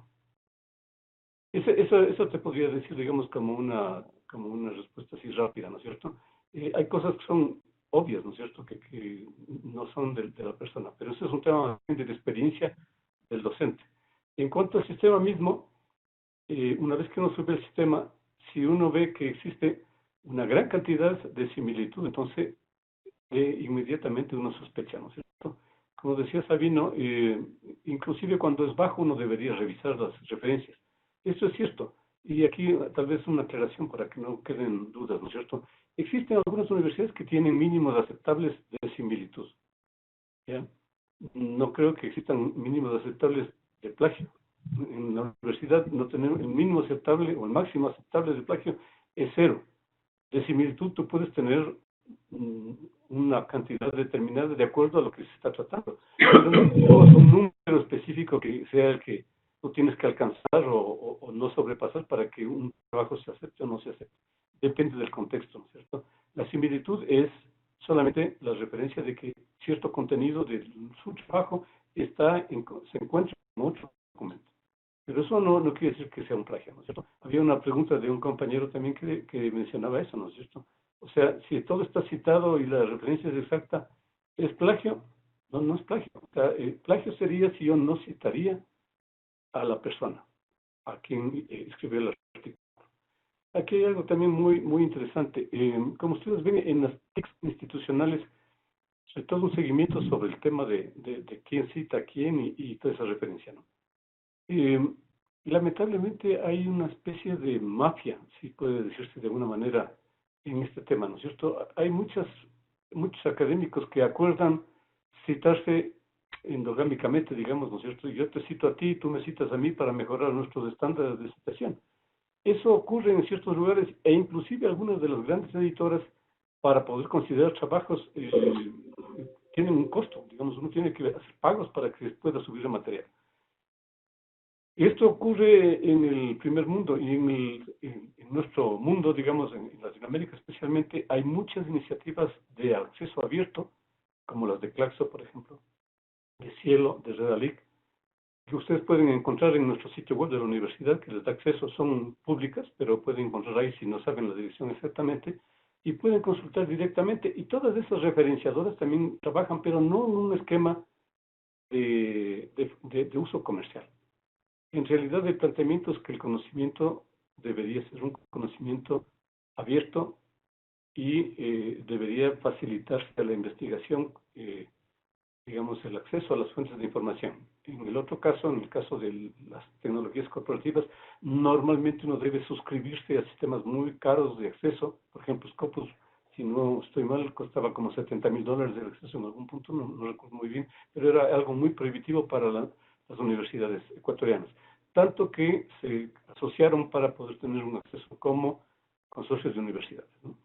Eso te podría decir, digamos, como una respuesta así rápida, ¿no es cierto? Hay cosas que son obvias, ¿no es cierto?, que no son de la persona, pero eso es un tema de experiencia del docente. En cuanto al sistema mismo, una vez que uno sube el sistema, si uno ve que existe una gran cantidad de similitud, entonces inmediatamente uno sospecha, ¿no es cierto? Como decía Sabino, inclusive cuando es bajo uno debería revisar las referencias. Eso es cierto. Y aquí tal vez una aclaración para que no queden dudas, ¿no es cierto? Existen algunas universidades que tienen mínimos aceptables de similitud. ¿Ya? No creo que existan mínimos aceptables de plagio. En la universidad no tenemos el mínimo aceptable o el máximo aceptable de plagio es 0. De similitud tú puedes tener una cantidad determinada de acuerdo a lo que se está tratando. Pero no tenemos un número específico que sea el que tú tienes que alcanzar o no sobrepasar para que un trabajo se acepte o no se acepte. Depende del contexto, ¿no es cierto? La similitud es solamente la referencia de que cierto contenido de su trabajo se encuentra en otro documento. Pero eso no quiere decir que sea un plagio, ¿no es cierto? Había una pregunta de un compañero también que mencionaba eso, ¿no es cierto? O sea, si todo está citado y la referencia es exacta, ¿es plagio? No, no es plagio. O sea, plagio sería si yo no citaría a la persona, a quien escribió el artículo. Aquí hay algo también muy interesante. Como ustedes ven en las TICs institucionales, hay todo un seguimiento sobre el tema de quién cita a quién y toda esa referencia, ¿no? Lamentablemente hay una especie de mafia, si puede decirse de alguna manera, en este tema, ¿no es cierto? Hay muchos académicos que acuerdan citarse endogámicamente, digamos, ¿no es cierto? Yo te cito a ti, tú me citas a mí para mejorar nuestros estándares de citación. Eso ocurre en ciertos lugares e inclusive algunas de las grandes editoras, para poder considerar trabajos, tienen un costo, digamos, uno tiene que hacer pagos para que se pueda subir el material. Esto ocurre en el primer mundo y en nuestro mundo, digamos, en Latinoamérica especialmente, hay muchas iniciativas de acceso abierto, como las de Claxo, por ejemplo, de Cielo, de Redalic, que ustedes pueden encontrar en nuestro sitio web de la universidad, que les da acceso, son públicas, pero pueden encontrar ahí si no saben la dirección exactamente, y pueden consultar directamente. Y todas esas referenciadoras también trabajan, pero no en un esquema de uso comercial. En realidad el planteamiento es que el conocimiento debería ser un conocimiento abierto y debería facilitarse a la investigación, digamos, el acceso a las fuentes de información. En el otro caso, en el caso de las tecnologías corporativas, normalmente uno debe suscribirse a sistemas muy caros de acceso. Por ejemplo, Scopus, si no estoy mal, costaba como $70,000 de acceso en algún punto, no recuerdo muy bien, pero era algo muy prohibitivo para las universidades ecuatorianas. Tanto que se asociaron para poder tener un acceso como consorcios de universidades, ¿no?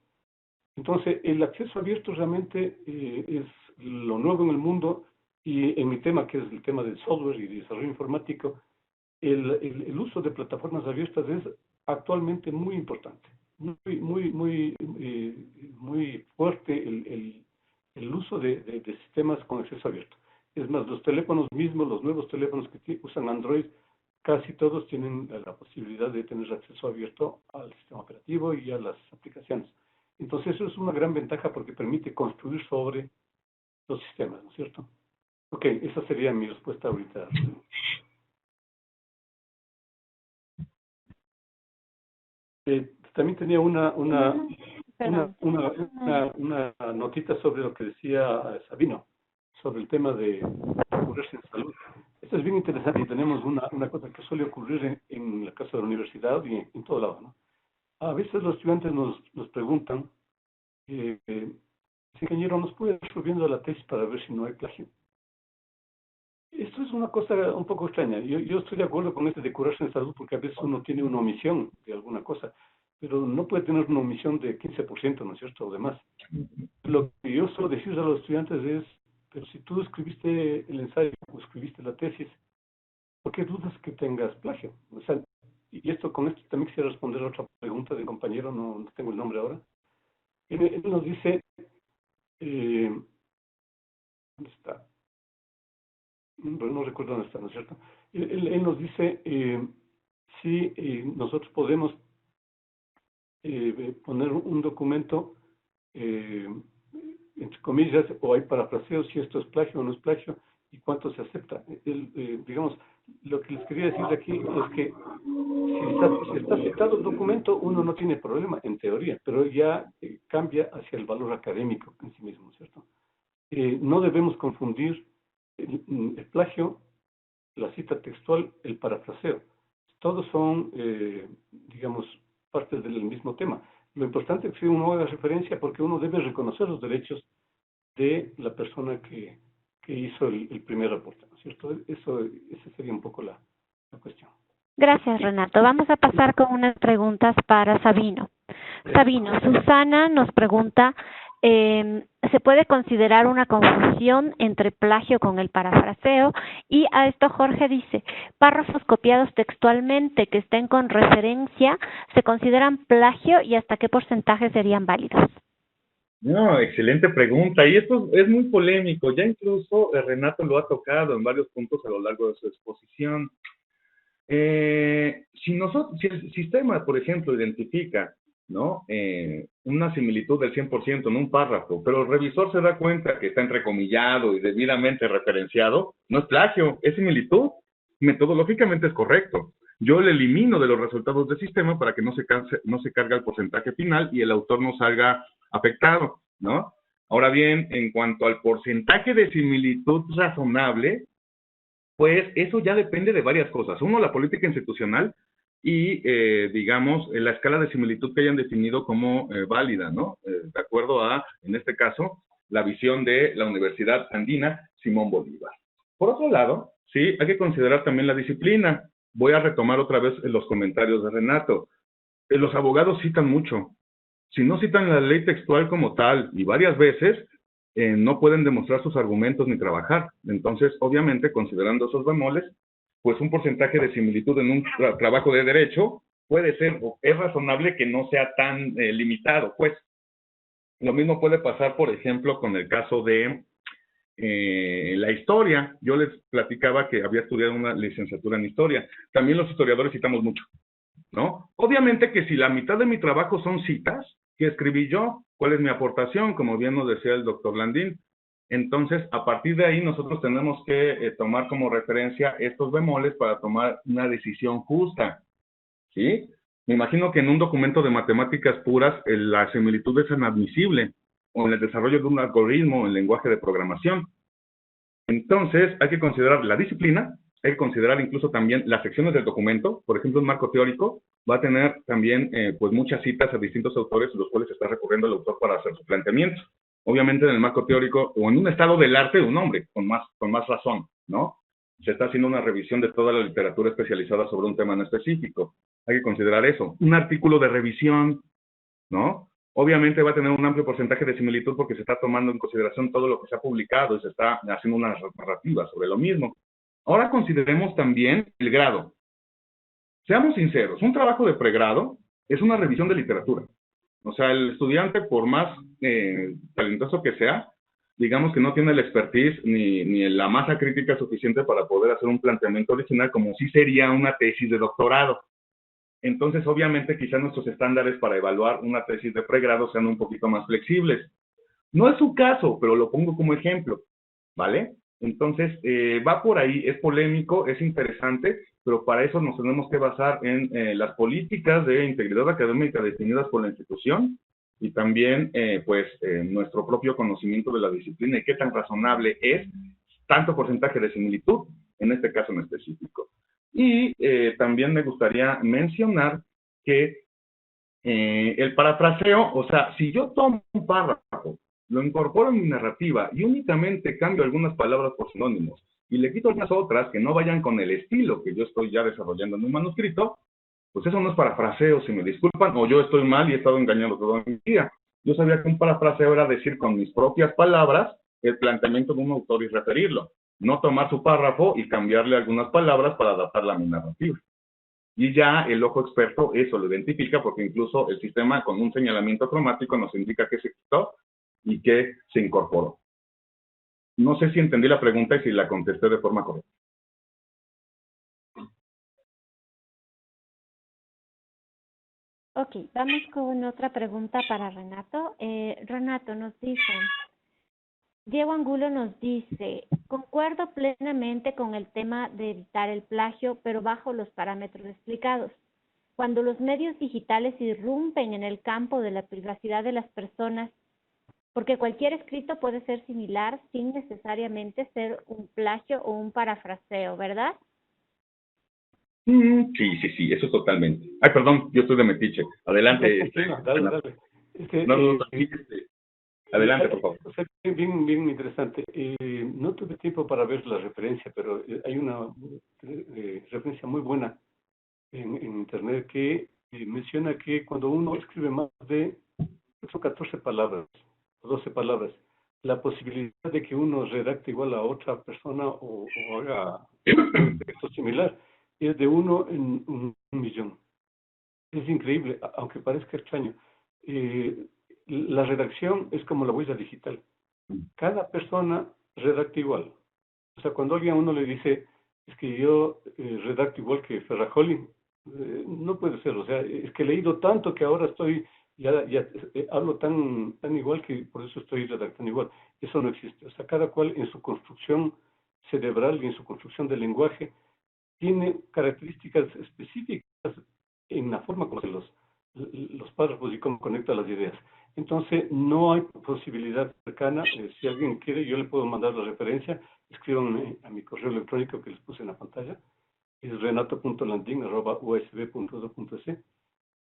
Entonces, el acceso abierto realmente es lo nuevo en el mundo y en mi tema, que es el tema del software y desarrollo informático, el uso de plataformas abiertas es actualmente muy importante, muy fuerte el uso de sistemas con acceso abierto. Es más, los teléfonos mismos, los nuevos teléfonos que usan Android, casi todos tienen la posibilidad de tener acceso abierto al sistema operativo y a las aplicaciones. Entonces eso es una gran ventaja porque permite construir sobre los sistemas, ¿no es cierto? Ok, esa sería mi respuesta ahorita. También tenía una notita sobre lo que decía Sabino, sobre el tema de curarse en salud. Esto es bien interesante y tenemos una cosa que suele ocurrir en la casa de la universidad y en todo lado, ¿no? A veces los estudiantes nos preguntan, ingeniero, ¿nos puede ir subiendo la tesis para ver si no hay plagio? Esto es una cosa un poco extraña. Yo estoy de acuerdo con este de curarse en salud porque a veces uno tiene una omisión de alguna cosa, pero no puede tener una omisión de 15%, ¿no es cierto? O demás. Lo que yo suelo decir a los estudiantes es, pero si tú escribiste el ensayo o escribiste la tesis, ¿por qué dudas que tengas plagio? O sea, y con esto también quisiera responder a otra pregunta del compañero, no tengo el nombre ahora. Él nos dice, ¿dónde está? No recuerdo dónde está, ¿no es cierto? Él nos dice si nosotros podemos poner un documento, entre comillas, o hay parafraseos, si esto es plagio o no es plagio, y cuánto se acepta. Digamos, lo que les quería decir de aquí es que si está citado el documento, uno no tiene problema, en teoría, pero ya cambia hacia el valor académico en sí mismo, ¿cierto? No debemos confundir el plagio, la cita textual, el parafraseo. Todos son, digamos, partes del mismo tema. Lo importante es que uno haga referencia porque uno debe reconocer los derechos de la persona que hizo el primer reporte, ¿no es cierto? Esa sería un poco la cuestión. Gracias, Renato. Vamos a pasar con unas preguntas para Sabino. Sabino, Susana nos pregunta, ¿se puede considerar una confusión entre plagio con el parafraseo? Y a esto Jorge dice, párrafos copiados textualmente que estén con referencia, ¿se consideran plagio y hasta qué porcentaje serían válidos? No, excelente pregunta. Y esto es muy polémico. Ya incluso Renato lo ha tocado en varios puntos a lo largo de su exposición. Si el sistema, por ejemplo, identifica, ¿no? Una similitud del 100% en un párrafo, pero el revisor se da cuenta que está entrecomillado y debidamente referenciado, no es plagio, es similitud. Metodológicamente es correcto. Yo le elimino de los resultados del sistema para que no se cargue el porcentaje final y el autor no salga afectado, ¿no? Ahora bien, en cuanto al porcentaje de similitud razonable, pues eso ya depende de varias cosas. Uno, la política institucional y, digamos, la escala de similitud que hayan definido como válida, ¿no? De acuerdo a, en este caso, la visión de la Universidad Andina Simón Bolívar. Por otro lado, sí, hay que considerar también la disciplina. Voy a retomar otra vez los comentarios de Renato. Los abogados citan mucho. Si no citan la ley textual como tal y varias veces, no pueden demostrar sus argumentos ni trabajar. Entonces, obviamente, considerando esos bemoles, pues un porcentaje de similitud en un trabajo de derecho puede ser, o es razonable que no sea tan limitado, pues. Lo mismo puede pasar, por ejemplo, con el caso de la historia. Yo les platicaba que había estudiado una licenciatura en historia. También los historiadores citamos mucho, ¿no? Obviamente que si la mitad de mi trabajo son citas, ¿qué escribí yo? ¿Cuál es mi aportación? Como bien nos decía el doctor Landín. Entonces, a partir de ahí, nosotros tenemos que tomar como referencia estos bemoles para tomar una decisión justa, ¿sí? Me imagino que en un documento de matemáticas puras, la similitud es inadmisible, o en el desarrollo de un algoritmo en lenguaje de programación. Entonces, hay que considerar la disciplina, hay que considerar incluso también las secciones del documento. Por ejemplo, un marco teórico va a tener también pues muchas citas a distintos autores, los cuales está recurriendo el autor para hacer su planteamiento. Obviamente en el marco teórico o en un estado del arte de un hombre, con más razón, ¿no? Se está haciendo una revisión de toda la literatura especializada sobre un tema en específico. Hay que considerar eso. Un artículo de revisión, ¿no? Obviamente va a tener un amplio porcentaje de similitud porque se está tomando en consideración todo lo que se ha publicado y se está haciendo una narrativa sobre lo mismo. Ahora consideremos también el grado. Seamos sinceros, un trabajo de pregrado es una revisión de literatura. O sea, el estudiante, por más talentoso que sea, digamos que no tiene la expertise ni la masa crítica suficiente para poder hacer un planteamiento original como si sería una tesis de doctorado. Entonces, obviamente, quizás nuestros estándares para evaluar una tesis de pregrado sean un poquito más flexibles. No es su caso, pero lo pongo como ejemplo, ¿vale? Entonces, va por ahí, es polémico, es interesante, pero para eso nos tenemos que basar en las políticas de integridad académica definidas por la institución y también, nuestro propio conocimiento de la disciplina y qué tan razonable es tanto porcentaje de similitud, en este caso en específico. Y también me gustaría mencionar que el parafraseo, o sea, si yo tomo un párrafo, lo incorporo en mi narrativa y únicamente cambio algunas palabras por sinónimos y le quito algunas otras que no vayan con el estilo que yo estoy ya desarrollando en un manuscrito, pues eso no es parafraseo, si me disculpan, o yo estoy mal y he estado engañando todo mi día. Yo sabía que un parafraseo era decir con mis propias palabras el planteamiento de un autor y referirlo, no tomar su párrafo y cambiarle algunas palabras para adaptarla a mi narrativa. Y ya el ojo experto eso lo identifica porque incluso el sistema con un señalamiento cromático nos indica qué se quitó y qué se incorporó. No sé si entendí la pregunta y si la contesté de forma correcta. Ok, vamos con otra pregunta para Renato. Renato nos dice, Diego Angulo nos dice, concuerdo plenamente con el tema de evitar el plagio, pero bajo los parámetros explicados. Cuando los medios digitales irrumpen en el campo de la privacidad de las personas, porque cualquier escrito puede ser similar sin necesariamente ser un plagio o un parafraseo, ¿verdad? Sí, eso totalmente. Ay, perdón, yo estoy de metiche. Adelante. Dale. No, adelante, por favor. O sea, bien interesante. No tuve tiempo para ver la referencia, pero hay una referencia muy buena en Internet que menciona que cuando uno escribe más de 14 palabras, 12 palabras, la posibilidad de que uno redacte igual a otra persona o haga un texto similar es de 1 en 1.000.000. Es increíble, aunque parezca extraño. La redacción es como la huella digital. Cada persona redacta igual. O sea, cuando alguien a uno le dice, es que yo redacto igual que Ferrajoli, no puede ser. O sea, es que he leído tanto que ahora estoy, hablo tan igual que por eso estoy redactando igual. Eso no existe. O sea, cada cual en su construcción cerebral y en su construcción del lenguaje tiene características específicas en la forma como se los párrafos y cómo conecta las ideas. Entonces, no hay posibilidad cercana. Si alguien quiere, yo le puedo mandar la referencia. Escríbanme a mi correo electrónico que les puse en la pantalla. Es renato.landin@usb.edu.es.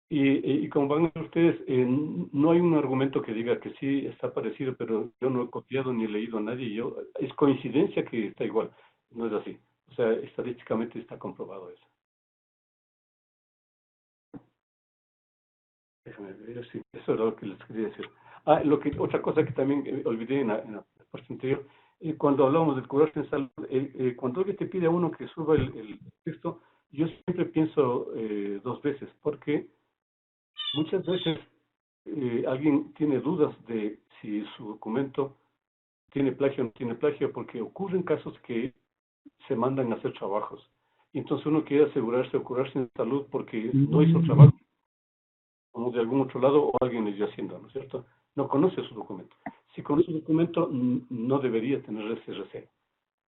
Y como van a ver ustedes, no hay un argumento que diga que sí está parecido, pero yo no he copiado ni he leído a nadie. Es coincidencia que está igual. No es así. O sea, estadísticamente está comprobado eso. Déjame ver, sí, eso era lo que les quería decir. Otra cosa que también olvidé en la parte anterior, cuando hablamos del curarse en salud, cuando alguien te pide a uno que suba el texto, yo siempre pienso dos veces, porque muchas veces alguien tiene dudas de si su documento tiene plagio o no tiene plagio, porque ocurren casos que se mandan a hacer trabajos. Y entonces uno quiere asegurarse o curarse en salud porque no hizo trabajo, o de algún otro lado, o alguien le dio haciendo, ¿no es cierto? No conoce su documento. Si conoce su documento, no debería tener ese recelo.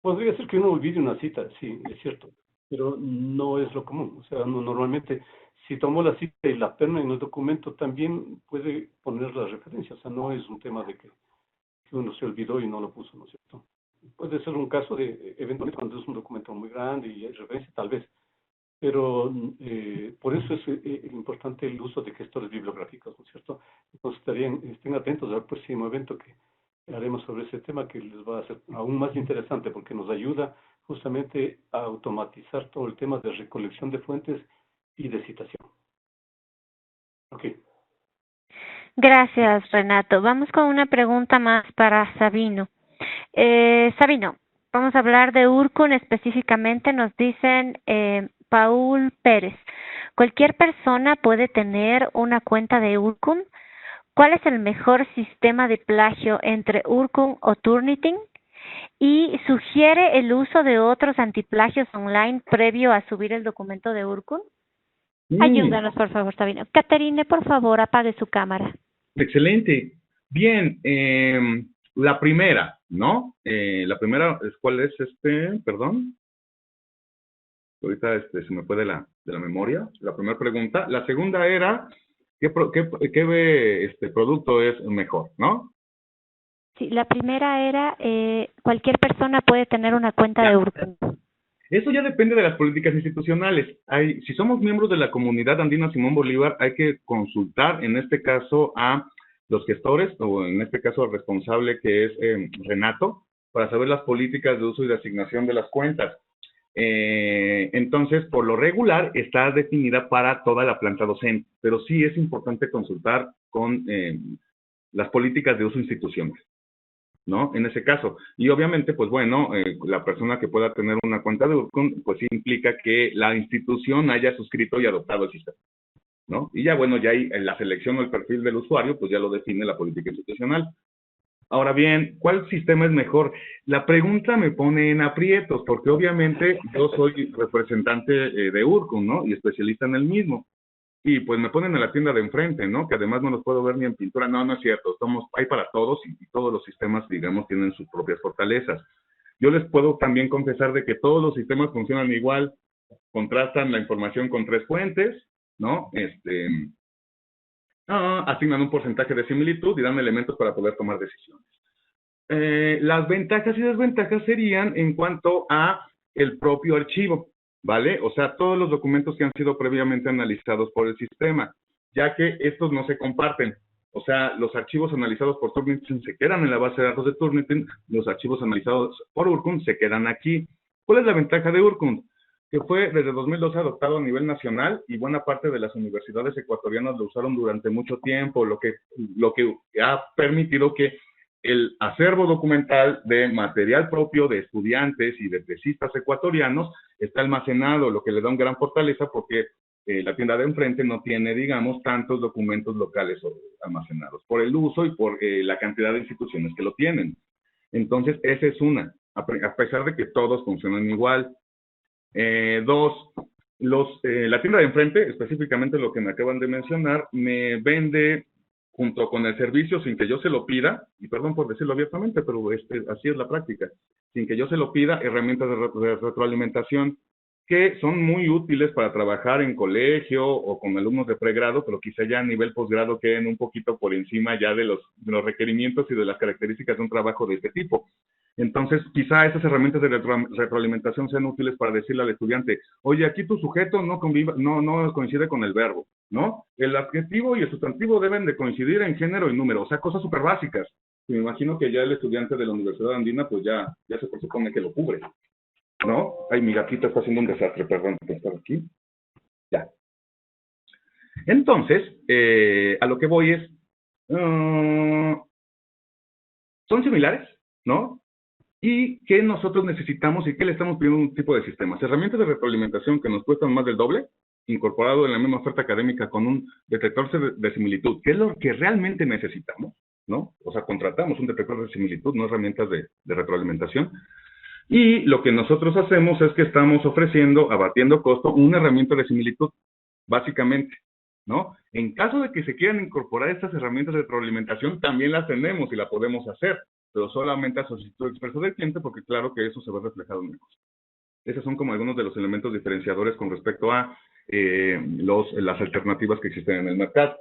Podría ser que uno olvide una cita, sí, es cierto, pero no es lo común. O sea, normalmente, si tomó la cita y la perna en el documento, también puede poner la referencia. O sea, no es un tema de que uno se olvidó y no lo puso, ¿no es cierto? Puede ser un caso de, eventualmente, cuando es un documento muy grande y hay referencia, tal vez. Pero por eso es importante el uso de gestores bibliográficos, ¿no es cierto? Entonces, estén atentos al próximo evento que haremos sobre ese tema, que les va a ser aún más interesante porque nos ayuda justamente a automatizar todo el tema de recolección de fuentes y de citación. Ok. Gracias, Renato. Vamos con una pregunta más para Sabino. Sabino, vamos a hablar de Urkun específicamente. Nos dicen Paul Pérez. ¿Cualquier persona puede tener una cuenta de Urkun? ¿Cuál es el mejor sistema de plagio entre Urkun o Turnitin? Y sugiere el uso de otros antiplagios online previo a subir el documento de Urkun. Ayúdanos, por favor, Sabino. Caterine, por favor, apague su cámara. Excelente. Bien, la primera, ¿no? La primera, ¿cuál es Perdón. Ahorita se me fue de la memoria. La primera pregunta. La segunda era, ¿qué producto es mejor, no? Sí, la primera era, cualquier persona puede tener una cuenta de Urkun. Eso ya depende de las políticas institucionales. Si somos miembros de la comunidad andina Simón Bolívar, hay que consultar, en este caso, a los gestores, o en este caso al responsable, que es Renato, para saber las políticas de uso y de asignación de las cuentas. Entonces, por lo regular, está definida para toda la planta docente, pero sí es importante consultar con las políticas de uso institucional, ¿no? En ese caso. Y obviamente, pues bueno, la persona que pueda tener una cuenta de Urkun, pues implica que la institución haya suscrito y adoptado el sistema, ¿no? Y ya, bueno, ya ahí en la selección o el perfil del usuario, pues ya lo define la política institucional. Ahora bien, ¿cuál sistema es mejor? La pregunta me pone en aprietos, porque obviamente yo soy representante de Urkun, ¿no? Y especialista en el mismo. Y pues me ponen en la tienda de enfrente, ¿no? Que además no los puedo ver ni en pintura. No, no es cierto. Hay para todos y todos los sistemas, digamos, tienen sus propias fortalezas. Yo les puedo también confesar de que todos los sistemas funcionan igual, contrastan la información con 3 fuentes, ¿no? Asignan un porcentaje de similitud y dan elementos para poder tomar decisiones. Las ventajas y desventajas serían en cuanto a el propio archivo, ¿vale? O sea, todos los documentos que han sido previamente analizados por el sistema, ya que estos no se comparten. O sea, los archivos analizados por Turnitin se quedan en la base de datos de Turnitin, los archivos analizados por Urkun se quedan aquí. ¿Cuál es la ventaja de Urkun? Que fue desde 2012 adoptado a nivel nacional y buena parte de las universidades ecuatorianas lo usaron durante mucho tiempo, lo que ha permitido que el acervo documental de material propio de estudiantes y de tesistas ecuatorianos está almacenado, lo que le da una gran fortaleza porque la tienda de enfrente no tiene, digamos, tantos documentos locales almacenados por el uso y por la cantidad de instituciones que lo tienen. Entonces, esa es una, a pesar de que todos funcionan igual. Dos, la tienda de enfrente, específicamente lo que me acaban de mencionar, me vende junto con el servicio, sin que yo se lo pida, y perdón por decirlo abiertamente, pero así es la práctica, sin que yo se lo pida, herramientas de retroalimentación que son muy útiles para trabajar en colegio o con alumnos de pregrado, pero quizá ya a nivel posgrado queden un poquito por encima ya de los requerimientos y de las características de un trabajo de este tipo. Entonces, quizá esas herramientas de retroalimentación sean útiles para decirle al estudiante, oye, aquí tu sujeto no coincide con el verbo, ¿no? El adjetivo y el sustantivo deben de coincidir en género y número, o sea, cosas súper básicas. Y me imagino que ya el estudiante de la Universidad Andina, pues ya se presupone que lo cubre, ¿no? Ay, mi gatita está haciendo un desastre, perdón por estar aquí. Ya. Entonces, a lo que voy es, son similares, ¿no? ¿Y qué nosotros necesitamos y qué le estamos pidiendo a un tipo de sistemas? Herramientas de retroalimentación que nos cuestan más del doble, incorporado en la misma oferta académica con un detector de similitud, que es lo que realmente necesitamos, ¿no? O sea, contratamos un detector de similitud, no herramientas de retroalimentación. Y lo que nosotros hacemos es que estamos ofreciendo, abatiendo costo, una herramienta de similitud, básicamente, ¿no? En caso de que se quieran incorporar estas herramientas de retroalimentación, también las tenemos y la podemos hacer, pero solamente a solicitud expresa del cliente, porque claro que eso se ve reflejado en el costo. Esos son como algunos de los elementos diferenciadores con respecto a las alternativas que existen en el mercado.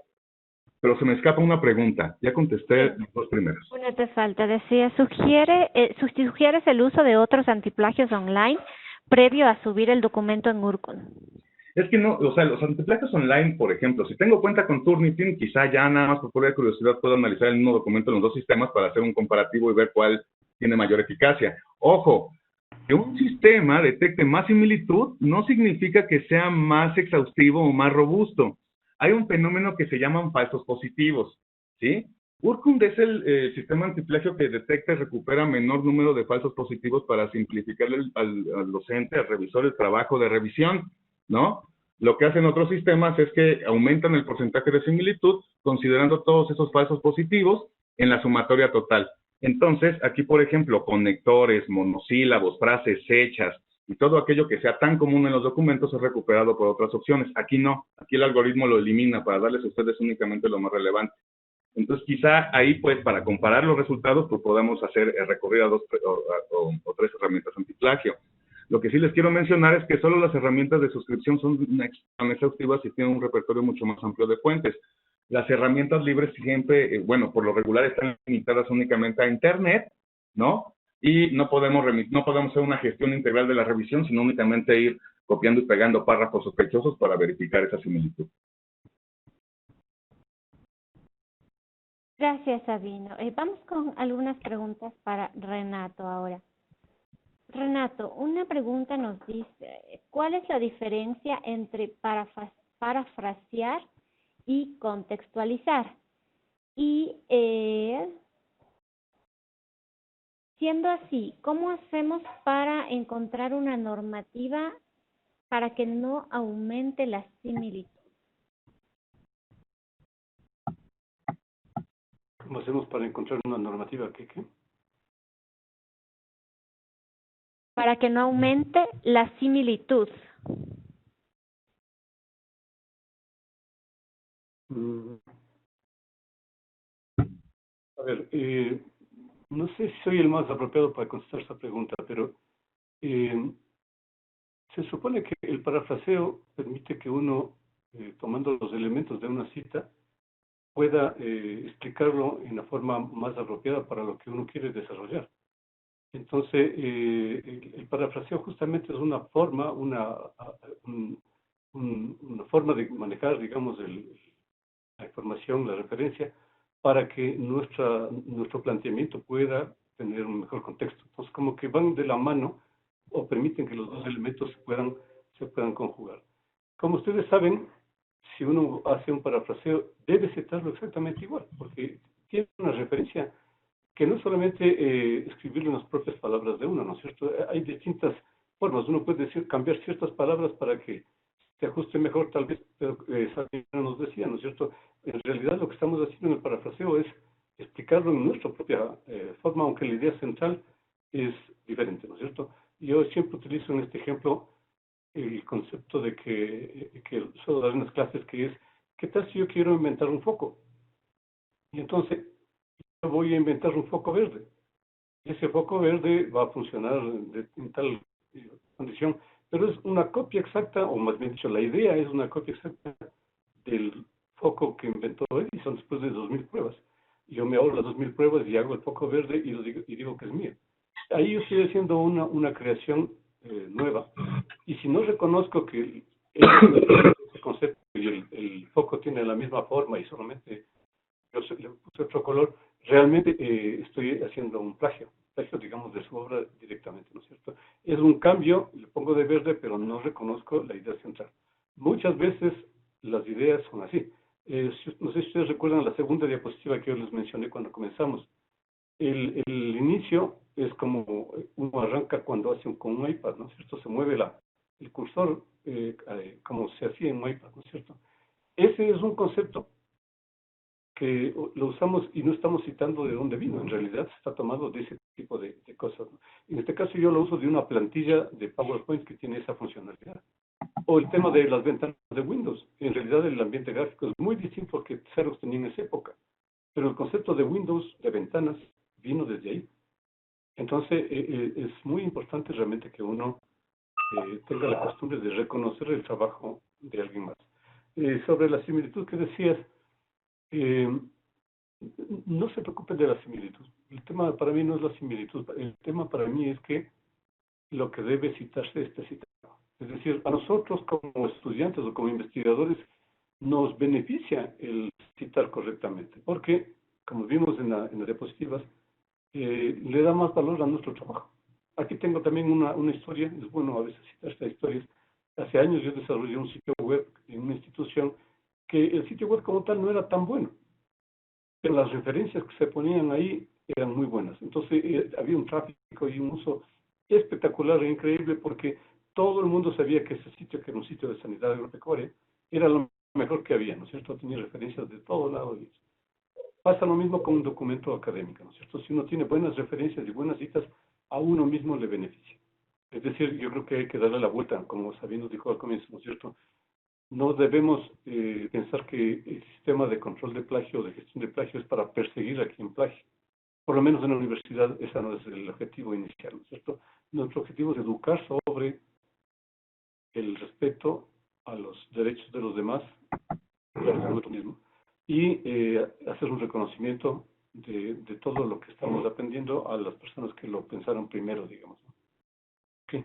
Pero se me escapa una pregunta. Ya contesté las dos primeras. Una te falta. Decía, ¿sugieres el uso de otros antiplagios online previo a subir el documento en Urcon? Es que no, o sea, los antiplagios online, por ejemplo, si tengo cuenta con Turnitin, quizá ya nada más por pura curiosidad puedo analizar el mismo documento en los dos sistemas para hacer un comparativo y ver cuál tiene mayor eficacia. Ojo, que un sistema detecte más similitud no significa que sea más exhaustivo o más robusto. Hay un fenómeno que se llaman falsos positivos, ¿sí? Urkund es el sistema antiplagio que detecta y recupera menor número de falsos positivos para simplificarle al docente, al revisor, el trabajo de revisión, ¿no? Lo que hacen otros sistemas es que aumentan el porcentaje de similitud considerando todos esos falsos positivos en la sumatoria total. Entonces, aquí, por ejemplo, conectores, monosílabos, frases hechas y todo aquello que sea tan común en los documentos es recuperado por otras opciones. Aquí no, aquí el algoritmo lo elimina para darles a ustedes únicamente lo más relevante. Entonces, quizá ahí, pues, para comparar los resultados, pues podamos hacer recurrir a dos o tres herramientas antiplagio. Lo que sí les quiero mencionar es que solo las herramientas de suscripción son exhaustivas y tienen un repertorio mucho más amplio de fuentes. Las herramientas libres siempre, bueno, por lo regular están limitadas únicamente a Internet, ¿no? Y no podemos hacer una gestión integral de la revisión, sino únicamente ir copiando y pegando párrafos sospechosos para verificar esa similitud. Gracias, Sabino. Vamos con algunas preguntas para Renato ahora. Renato, una pregunta nos dice, ¿cuál es la diferencia entre parafrasear y contextualizar? Y siendo así, ¿cómo hacemos para encontrar una normativa para que no aumente la similitud? ¿Cómo hacemos para encontrar una normativa qué? Para que no aumente la similitud. A ver, no sé si soy el más apropiado para contestar esa pregunta, pero se supone que el parafraseo permite que uno, tomando los elementos de una cita, pueda explicarlo en la forma más apropiada para lo que uno quiere desarrollar. Entonces, el parafraseo justamente es una forma, una forma de manejar, digamos, la información, la referencia, para que nuestro planteamiento pueda tener un mejor contexto. Entonces, como que van de la mano o permiten que los dos elementos se puedan conjugar. Como ustedes saben, si uno hace un parafraseo, debe citarlo exactamente igual, porque tiene una referencia que no solamente escribirlo en las propias palabras de uno, ¿no es cierto? Hay distintas formas. Uno puede cambiar ciertas palabras para que se ajuste mejor, tal vez, pero Sabino nos decía, ¿no es cierto? En realidad lo que estamos haciendo en el parafraseo es explicarlo en nuestra propia forma, aunque la idea central es diferente, ¿no es cierto? Yo siempre utilizo en este ejemplo el concepto de que suelo dar en las clases, que es, ¿qué tal si yo quiero inventar un foco? Y entonces, yo voy a inventar un foco verde. Ese foco verde va a funcionar en tal condición, pero es una copia exacta, o más bien dicho, la idea es una copia exacta del foco que inventó Edison después de 2000 pruebas. Yo me ahorro las 2000 pruebas y hago el foco verde y digo que es mío. Ahí yo estoy haciendo una creación nueva. Y si no reconozco que el concepto y el foco tiene la misma forma y solamente yo le puse otro color, realmente estoy haciendo un plagio, digamos, de su obra directamente, ¿no es cierto? Es un cambio, le pongo de verde, pero no reconozco la idea central. Muchas veces las ideas son así. No sé si ustedes recuerdan la segunda diapositiva que yo les mencioné cuando comenzamos. El inicio es como uno arranca cuando hace con un iPad, ¿no es cierto? Se mueve el cursor como se hacía en un iPad, ¿no es cierto? Ese es un concepto que lo usamos y no estamos citando de dónde vino, en realidad se está tomando de ese tipo de cosas, ¿no? En este caso yo lo uso de una plantilla de PowerPoint que tiene esa funcionalidad. O el tema de las ventanas de Windows. En realidad el ambiente gráfico es muy distinto al que Xerox tenía en esa época, pero el concepto de Windows, de ventanas, vino desde ahí. Entonces es muy importante realmente que uno tenga la costumbre de reconocer el trabajo de alguien más. Sobre la similitud que decías, eh, no se preocupen de la similitud. El tema para mí no es la similitud. El tema para mí es que lo que debe citarse está citado. Es decir, a nosotros como estudiantes o como investigadores nos beneficia el citar correctamente, porque, como vimos en las diapositivas, le da más valor a nuestro trabajo. Aquí tengo también una historia, es bueno a veces citar estas historias. Hace años yo desarrollé un sitio web en una institución que el sitio web como tal no era tan bueno, pero las referencias que se ponían ahí eran muy buenas. Entonces había un tráfico y un uso espectacular e increíble porque todo el mundo sabía que ese sitio, que era un sitio de sanidad agropecuaria, era lo mejor que había, ¿no es cierto? Tenía referencias de todo lado. Y pasa lo mismo con un documento académico, ¿no es cierto? Si uno tiene buenas referencias y buenas citas, a uno mismo le beneficia. Es decir, yo creo que hay que darle la vuelta, como Sabino dijo al comienzo, ¿no es cierto? No debemos pensar que el sistema de control de plagio, de gestión de plagio, es para perseguir a quien plagie. Por lo menos en la universidad, ese no es el objetivo inicial, ¿no es cierto? Nuestro objetivo es educar sobre el respeto a los derechos de los demás, de nosotros mismos, y hacer un reconocimiento de todo lo que estamos aprendiendo a las personas que lo pensaron primero, digamos. ¿Ok?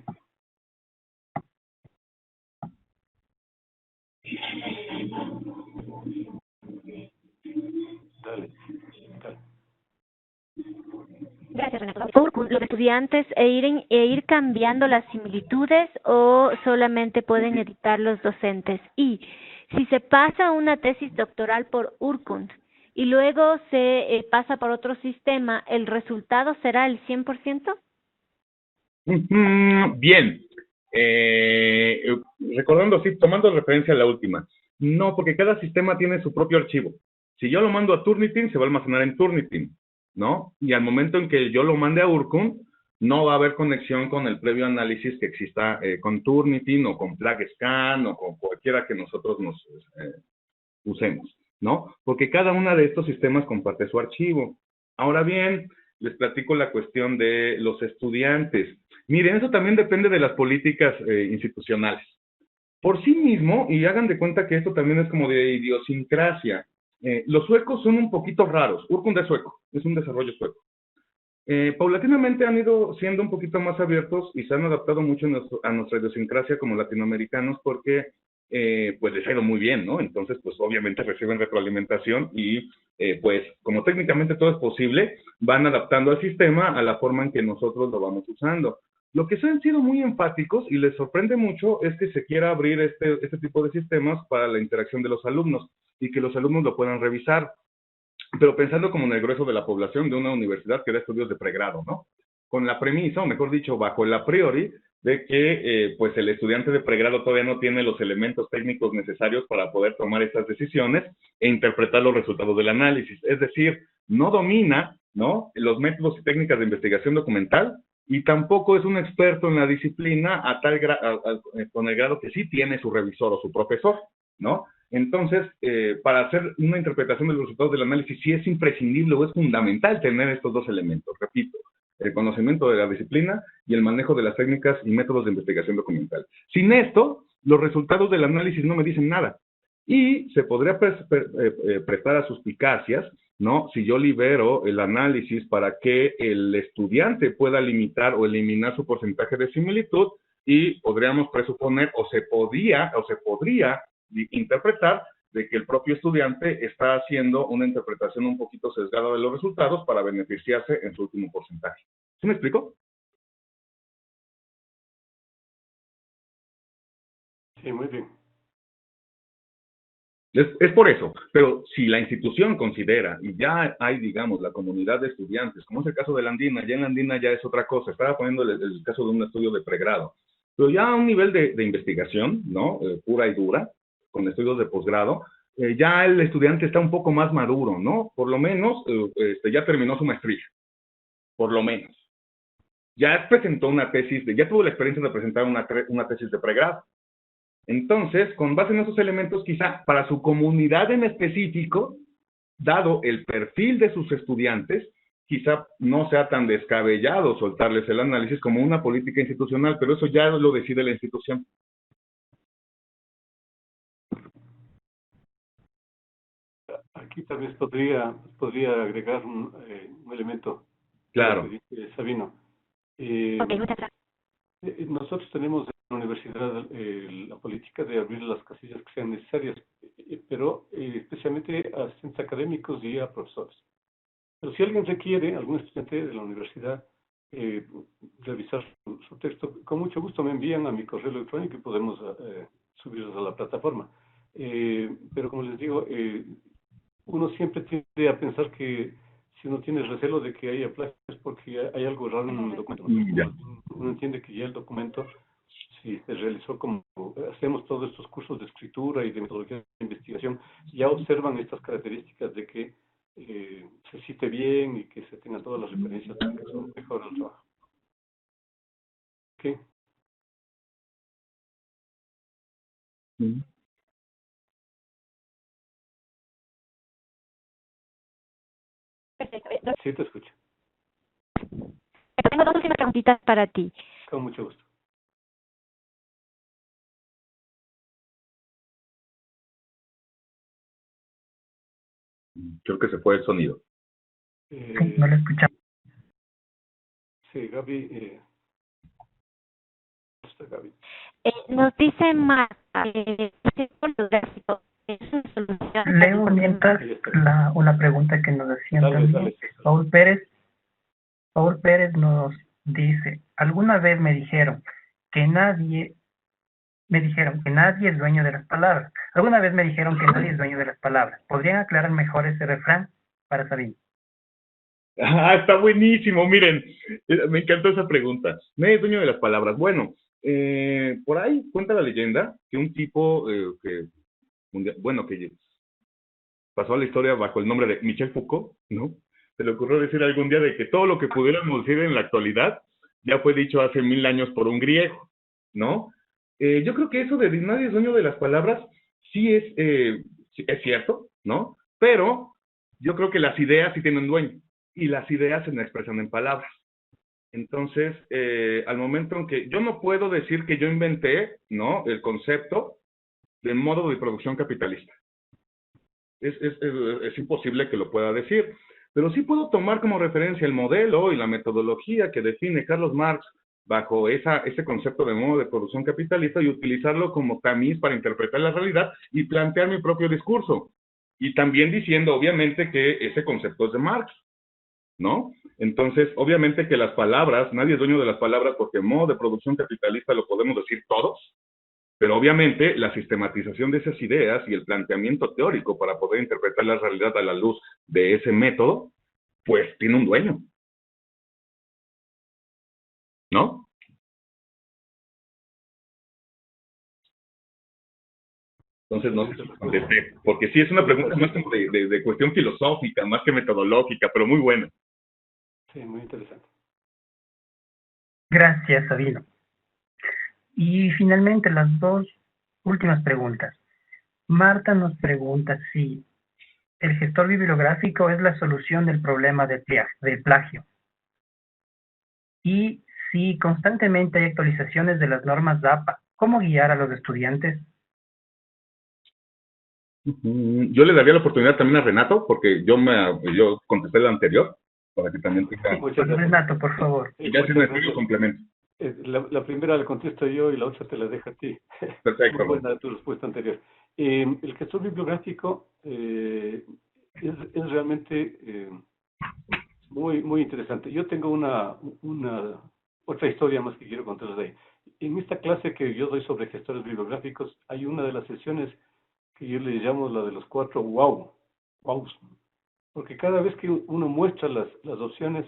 Dale, dale. Gracias, Renato. ¿Por los estudiantes ir cambiando las similitudes o solamente pueden editar los docentes? Y si se pasa una tesis doctoral por Urkund y luego se pasa por otro sistema, ¿el resultado será el 100%? Bien. Recordando, sí, tomando referencia a la última. No, porque cada sistema tiene su propio archivo. Si yo lo mando a Turnitin, se va a almacenar en Turnitin, ¿no? Y al momento en que yo lo mande a Urkund, no va a haber conexión con el previo análisis que exista con Turnitin o con PlagScan o con cualquiera que nosotros nos usemos, ¿no? Porque cada uno de estos sistemas comparte su archivo. Ahora bien, les platico la cuestión de los estudiantes. Miren, eso también depende de las políticas institucionales. Por sí mismo, y hagan de cuenta que esto también es como de idiosincrasia, los suecos son un poquito raros. Urkund es sueco, es un desarrollo sueco. Paulatinamente han ido siendo un poquito más abiertos y se han adaptado mucho a nuestra idiosincrasia como latinoamericanos porque pues les ha ido muy bien, ¿no? Entonces, pues obviamente reciben retroalimentación y pues como técnicamente todo es posible, van adaptando al sistema a la forma en que nosotros lo vamos usando. Lo que se han sido muy enfáticos y les sorprende mucho es que se quiera abrir este tipo de sistemas para la interacción de los alumnos y que los alumnos lo puedan revisar, pero pensando como en el grueso de la población de una universidad que da estudios de pregrado, ¿no? Con la premisa, o mejor dicho, bajo el a priori, de que pues el estudiante de pregrado todavía no tiene los elementos técnicos necesarios para poder tomar esas decisiones e interpretar los resultados del análisis. Es decir, no domina, ¿no?, los métodos y técnicas de investigación documental y tampoco es un experto en la disciplina con el grado que sí tiene su revisor o su profesor, ¿no? Entonces, para hacer una interpretación de los resultados del análisis, sí es imprescindible o es fundamental tener estos dos elementos, repito, el conocimiento de la disciplina y el manejo de las técnicas y métodos de investigación documental. Sin esto, los resultados del análisis no me dicen nada. Y se podría prestar a suspicacias, ¿no? Si yo libero el análisis para que el estudiante pueda limitar o eliminar su porcentaje de similitud, y podríamos presuponer o se podría interpretar de que el propio estudiante está haciendo una interpretación un poquito sesgada de los resultados para beneficiarse en su último porcentaje. ¿Sí me explico? Sí, muy bien. Es por eso, pero si la institución considera, y ya hay, digamos, la comunidad de estudiantes, como es el caso de la Andina, ya en la Andina ya es otra cosa, estaba poniendo el caso de un estudio de pregrado, pero ya a un nivel de investigación, ¿no? Pura y dura, con estudios de posgrado, ya el estudiante está un poco más maduro, ¿no? Por lo menos ya terminó su maestría, por lo menos. Ya presentó una tesis, ya tuvo la experiencia de presentar una tesis de pregrado. Entonces, con base en esos elementos, quizá para su comunidad en específico, dado el perfil de sus estudiantes, quizá no sea tan descabellado soltarles el análisis como una política institucional, pero eso ya lo decide la institución. Aquí tal vez podría agregar un elemento. Claro. Que dice Sabino. Ok, muchas gracias. Nosotros tenemos en la universidad la política de abrir las casillas que sean necesarias, pero especialmente a asistentes académicos y a profesores. Pero si alguien requiere, algún estudiante de la universidad, revisar su texto, con mucho gusto me envían a mi correo electrónico y podemos subirlos a la plataforma. Pero como les digo, uno siempre tiende a pensar que si uno tiene recelo de que haya plagio es porque hay algo raro en el documento. Uno entiende que ya el documento, si se realizó como hacemos todos estos cursos de escritura y de metodología de investigación, ya observan estas características de que se cite bien y que se tengan todas las referencias para que eso mejore el trabajo. ¿Ok? Perfecto. Sí, te escucho. Tengo dos últimas preguntitas para ti. Con mucho gusto. Creo que se fue el sonido. No lo escuchamos. Sí, Gaby. Gaby. Nos dice Marta, Leo mientras una pregunta que nos hacían también. Dale. Paul Pérez nos dice, alguna vez me dijeron que nadie es dueño de las palabras. Alguna vez me dijeron que nadie es dueño de las palabras. ¿Podrían aclarar mejor ese refrán para Sabino? Ah, está buenísimo, miren, me encantó esa pregunta. ¿Nadie es dueño de las palabras? Bueno, por ahí cuenta la leyenda que un tipo que pasó a la historia bajo el nombre de Michel Foucault, ¿no? Se le ocurrió decir algún día de que todo lo que pudiéramos decir en la actualidad ya fue dicho hace 1000 años por un griego, ¿no? Yo creo que eso de nadie es dueño de las palabras sí es cierto, ¿no? Pero yo creo que las ideas sí tienen dueño y las ideas se expresan en palabras. Entonces, al momento en que yo no puedo decir que yo inventé, ¿no? El concepto de modo de producción capitalista. Es imposible que lo pueda decir, pero sí puedo tomar como referencia el modelo y la metodología que define Carlos Marx bajo ese concepto de modo de producción capitalista y utilizarlo como tamiz para interpretar la realidad y plantear mi propio discurso. Y también diciendo, obviamente, que ese concepto es de Marx, ¿no? Entonces, obviamente que las palabras, nadie es dueño de las palabras porque modo de producción capitalista lo podemos decir todos, pero obviamente la sistematización de esas ideas y el planteamiento teórico para poder interpretar la realidad a la luz de ese método, pues tiene un dueño, ¿no? Entonces, no sé si contesté, porque sí es una pregunta más como de cuestión filosófica, más que metodológica, pero muy buena. Sí, muy interesante. Gracias, Sabino. Y finalmente, las dos últimas preguntas. Marta nos pregunta si el gestor bibliográfico es la solución del problema de plagio. Y si constantemente hay actualizaciones de las normas DAPA, ¿cómo guiar a los estudiantes? Yo le daría la oportunidad también a Renato, porque yo contesté la anterior, para que también tenga... Renato, por favor. Y ya si necesito complemento. La primera la contesto yo y la otra te la dejo a ti. Perfecto. Muy buena tu respuesta anterior. El gestor bibliográfico es realmente muy interesante. Yo tengo otra historia más que quiero contarles de ahí. En esta clase que yo doy sobre gestores bibliográficos, hay una de las sesiones que yo le llamo la de los 4 wows, porque cada vez que uno muestra las opciones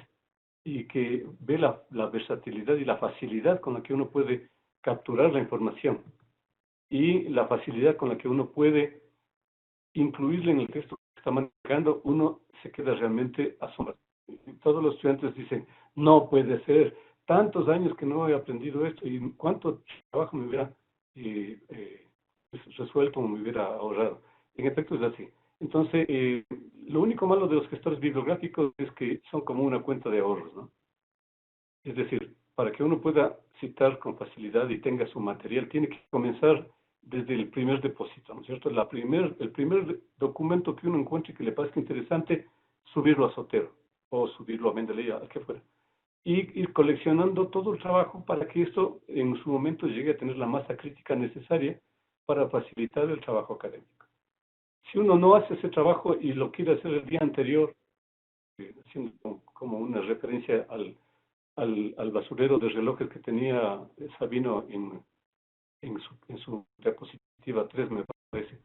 y que ve la versatilidad y la facilidad con la que uno puede capturar la información y la facilidad con la que uno puede incluirla en el texto que está manejando, uno se queda realmente asombrado. Todos los estudiantes dicen, no puede ser, tantos años que no he aprendido esto y cuánto trabajo me hubiera resuelto o me hubiera ahorrado. En efecto es así. Entonces, lo único malo de los gestores bibliográficos es que son como una cuenta de ahorros, ¿no? Es decir, para que uno pueda citar con facilidad y tenga su material, tiene que comenzar desde el primer depósito, ¿no es cierto? El primer documento que uno encuentre que le parezca interesante, subirlo a Zotero o subirlo a Mendeley, al que fuera. Y ir coleccionando todo el trabajo para que esto en su momento llegue a tener la masa crítica necesaria para facilitar el trabajo académico. Si uno no hace ese trabajo y lo quiere hacer el día anterior, haciendo como una referencia al basurero de relojes que tenía Sabino en su diapositiva 3, me parece.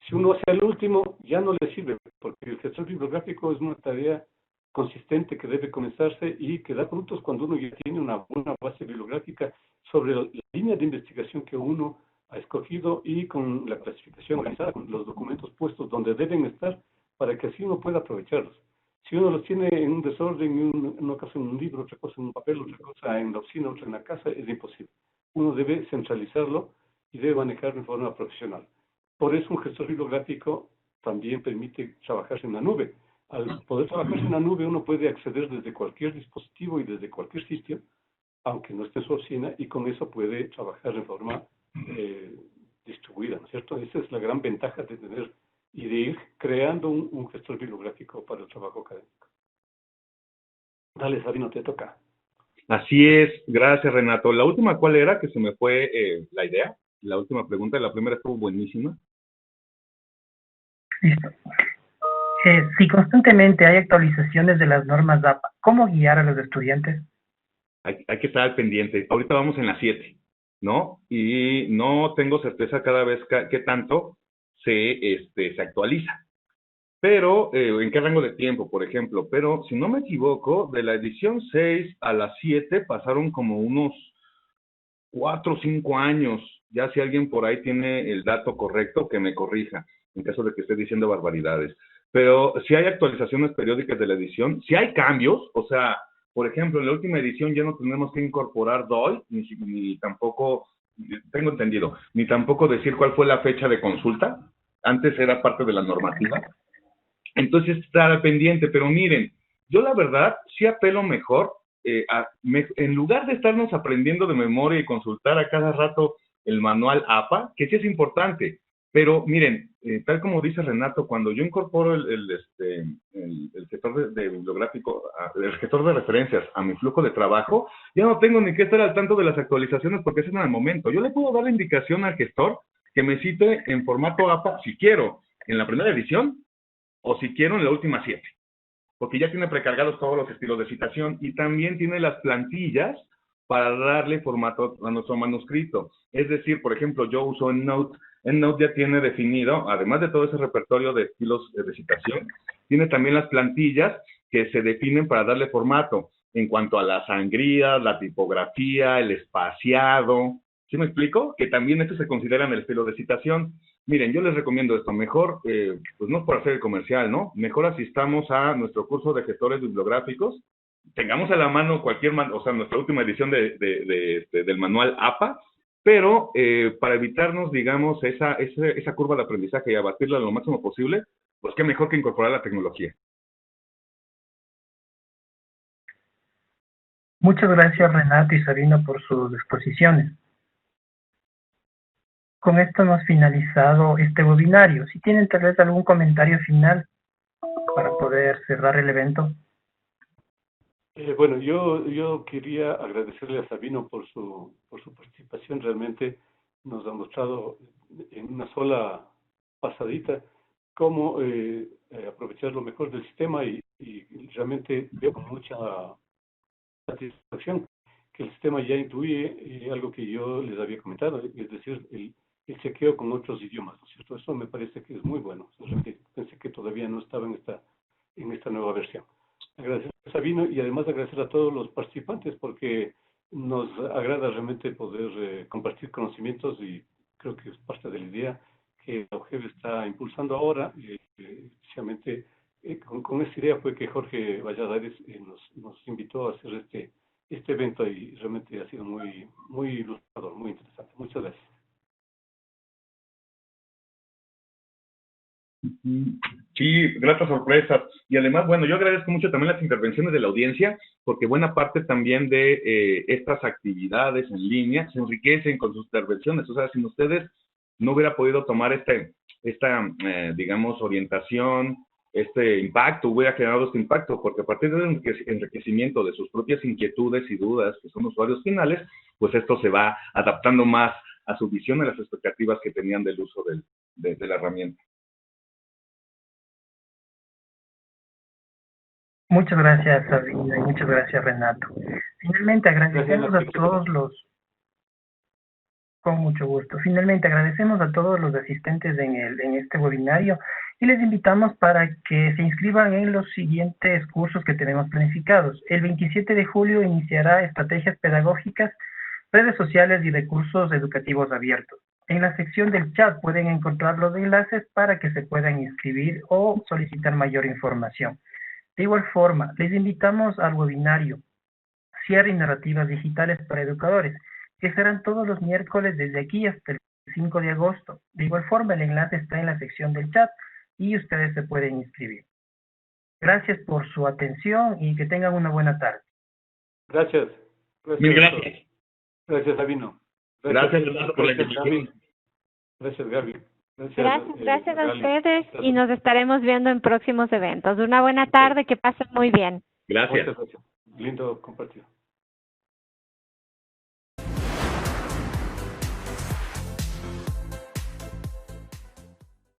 Si uno hace el último, ya no le sirve, porque el gestor bibliográfico es una tarea consistente que debe comenzarse y que da frutos cuando uno ya tiene una buena base bibliográfica sobre la línea de investigación que uno ha escogido y con la clasificación organizada, con los documentos puestos donde deben estar para que así uno pueda aprovecharlos. Si uno los tiene en un desorden, en una cosa en un libro, otra cosa en un papel, otra cosa en la oficina, otra en la casa, es imposible. Uno debe centralizarlo y debe manejarlo de forma profesional. Por eso un gestor bibliográfico también permite trabajarse en la nube. Al poder trabajarse en la nube, uno puede acceder desde cualquier dispositivo y desde cualquier sitio, aunque no esté en su oficina, y con eso puede trabajar de forma distribuida, ¿no es cierto? Esa es la gran ventaja de tener y de ir creando un gestor bibliográfico para el trabajo académico. Dale, Sabino, te toca. Así es, gracias Renato. La última, ¿cuál era? Que se me fue la idea. La última pregunta, la primera estuvo buenísima. Listo. Si constantemente hay actualizaciones de las normas APA, ¿cómo guiar a los estudiantes? Hay que estar al pendiente. Ahorita vamos en la 7, ¿no? Y no tengo certeza cada vez que tanto se actualiza. Pero, ¿en qué rango de tiempo, por ejemplo? Pero, si no me equivoco, de la edición 6 a la 7 pasaron como unos 4 o 5 años. Ya si alguien por ahí tiene el dato correcto, que me corrija, en caso de que esté diciendo barbaridades. Pero si hay actualizaciones periódicas de la edición, si hay cambios, o sea, por ejemplo, en la última edición ya no tenemos que incorporar DOI, ni tampoco, tengo entendido, ni tampoco decir cuál fue la fecha de consulta. Antes era parte de la normativa. Entonces, estar al pendiente, pero miren, yo la verdad sí apelo mejor, en lugar de estarnos aprendiendo de memoria y consultar a cada rato el manual APA, que sí es importante, pero miren, tal como dice Renato, cuando yo incorporo el gestor de bibliográfico, el gestor de referencias a mi flujo de trabajo, ya no tengo ni que estar al tanto de las actualizaciones porque es en el momento. Yo le puedo dar la indicación al gestor que me cite en formato APA, si quiero, en la primera edición, o si quiero en la última 7, porque ya tiene precargados todos los estilos de citación y también tiene las plantillas para darle formato a nuestro manuscrito. Es decir, por ejemplo, yo uso EndNote. EndNote ya tiene definido, además de todo ese repertorio de estilos de citación, tiene también las plantillas que se definen para darle formato en cuanto a la sangría, la tipografía, el espaciado. ¿Sí me explico? Que también esto se considera en el estilo de citación. Miren, yo les recomiendo esto, mejor, pues no es por hacer el comercial, ¿no? Mejor asistamos a nuestro curso de gestores bibliográficos, tengamos a la mano o sea, nuestra última edición del manual APA, pero para evitarnos, digamos, esa curva de aprendizaje y abatirla lo máximo posible, pues qué mejor que incorporar la tecnología. Muchas gracias Renato y Sabino por sus exposiciones. Con esto hemos finalizado este webinario. Si tienen tal vez algún comentario final para poder cerrar el evento. Bueno, yo quería agradecerle a Sabino por su participación. Realmente nos ha mostrado en una sola pasadita cómo aprovechar lo mejor del sistema y realmente veo con mucha satisfacción que el sistema ya incluye algo que yo les había comentado, es decir, el chequeo con otros idiomas, ¿no es cierto? Eso me parece que es muy bueno. Realmente pensé que todavía no estaba en esta nueva versión. Agradecer a Sabino y además agradecer a todos los participantes porque nos agrada realmente poder compartir conocimientos y creo que es parte de la idea que la UGEB está impulsando ahora, especialmente con esta idea fue que Jorge Valladares nos invitó a hacer este evento y realmente ha sido muy ilustrador, muy interesante. Muchas gracias. Sí, gratas sorpresas. Y además, bueno, yo agradezco mucho también las intervenciones de la audiencia, porque buena parte también de estas actividades en línea se enriquecen con sus intervenciones. O sea, sin ustedes no hubiera podido tomar esta digamos, orientación, este impacto, hubiera generado este impacto, porque a partir del enriquecimiento de sus propias inquietudes y dudas, que son usuarios finales, pues esto se va adaptando más a su visión y las expectativas que tenían del uso de la herramienta. Muchas gracias, Sabino, y muchas gracias, Renato. Finalmente, agradecemos a todos los... Con mucho gusto. Finalmente, agradecemos a todos los asistentes en este webinario y les invitamos para que se inscriban en los siguientes cursos que tenemos planificados. El 27 de julio iniciará Estrategias Pedagógicas, Redes Sociales y Recursos Educativos Abiertos. En la sección del chat pueden encontrar los enlaces para que se puedan inscribir o solicitar mayor información. De igual forma, les invitamos al webinario Cierre y Narrativas Digitales para Educadores, que serán todos los miércoles desde aquí hasta el 5 de agosto. De igual forma, el enlace está en la sección del chat y ustedes se pueden inscribir. Gracias por su atención y que tengan una buena tarde. Gracias. Mil gracias. Gracias, Sabino. Gracias por la invitación. Gracias, Gaby. Gracias a ustedes y nos estaremos viendo en próximos eventos. Una buena tarde, que pasen muy bien. Gracias. Muchas gracias. Lindo compartir.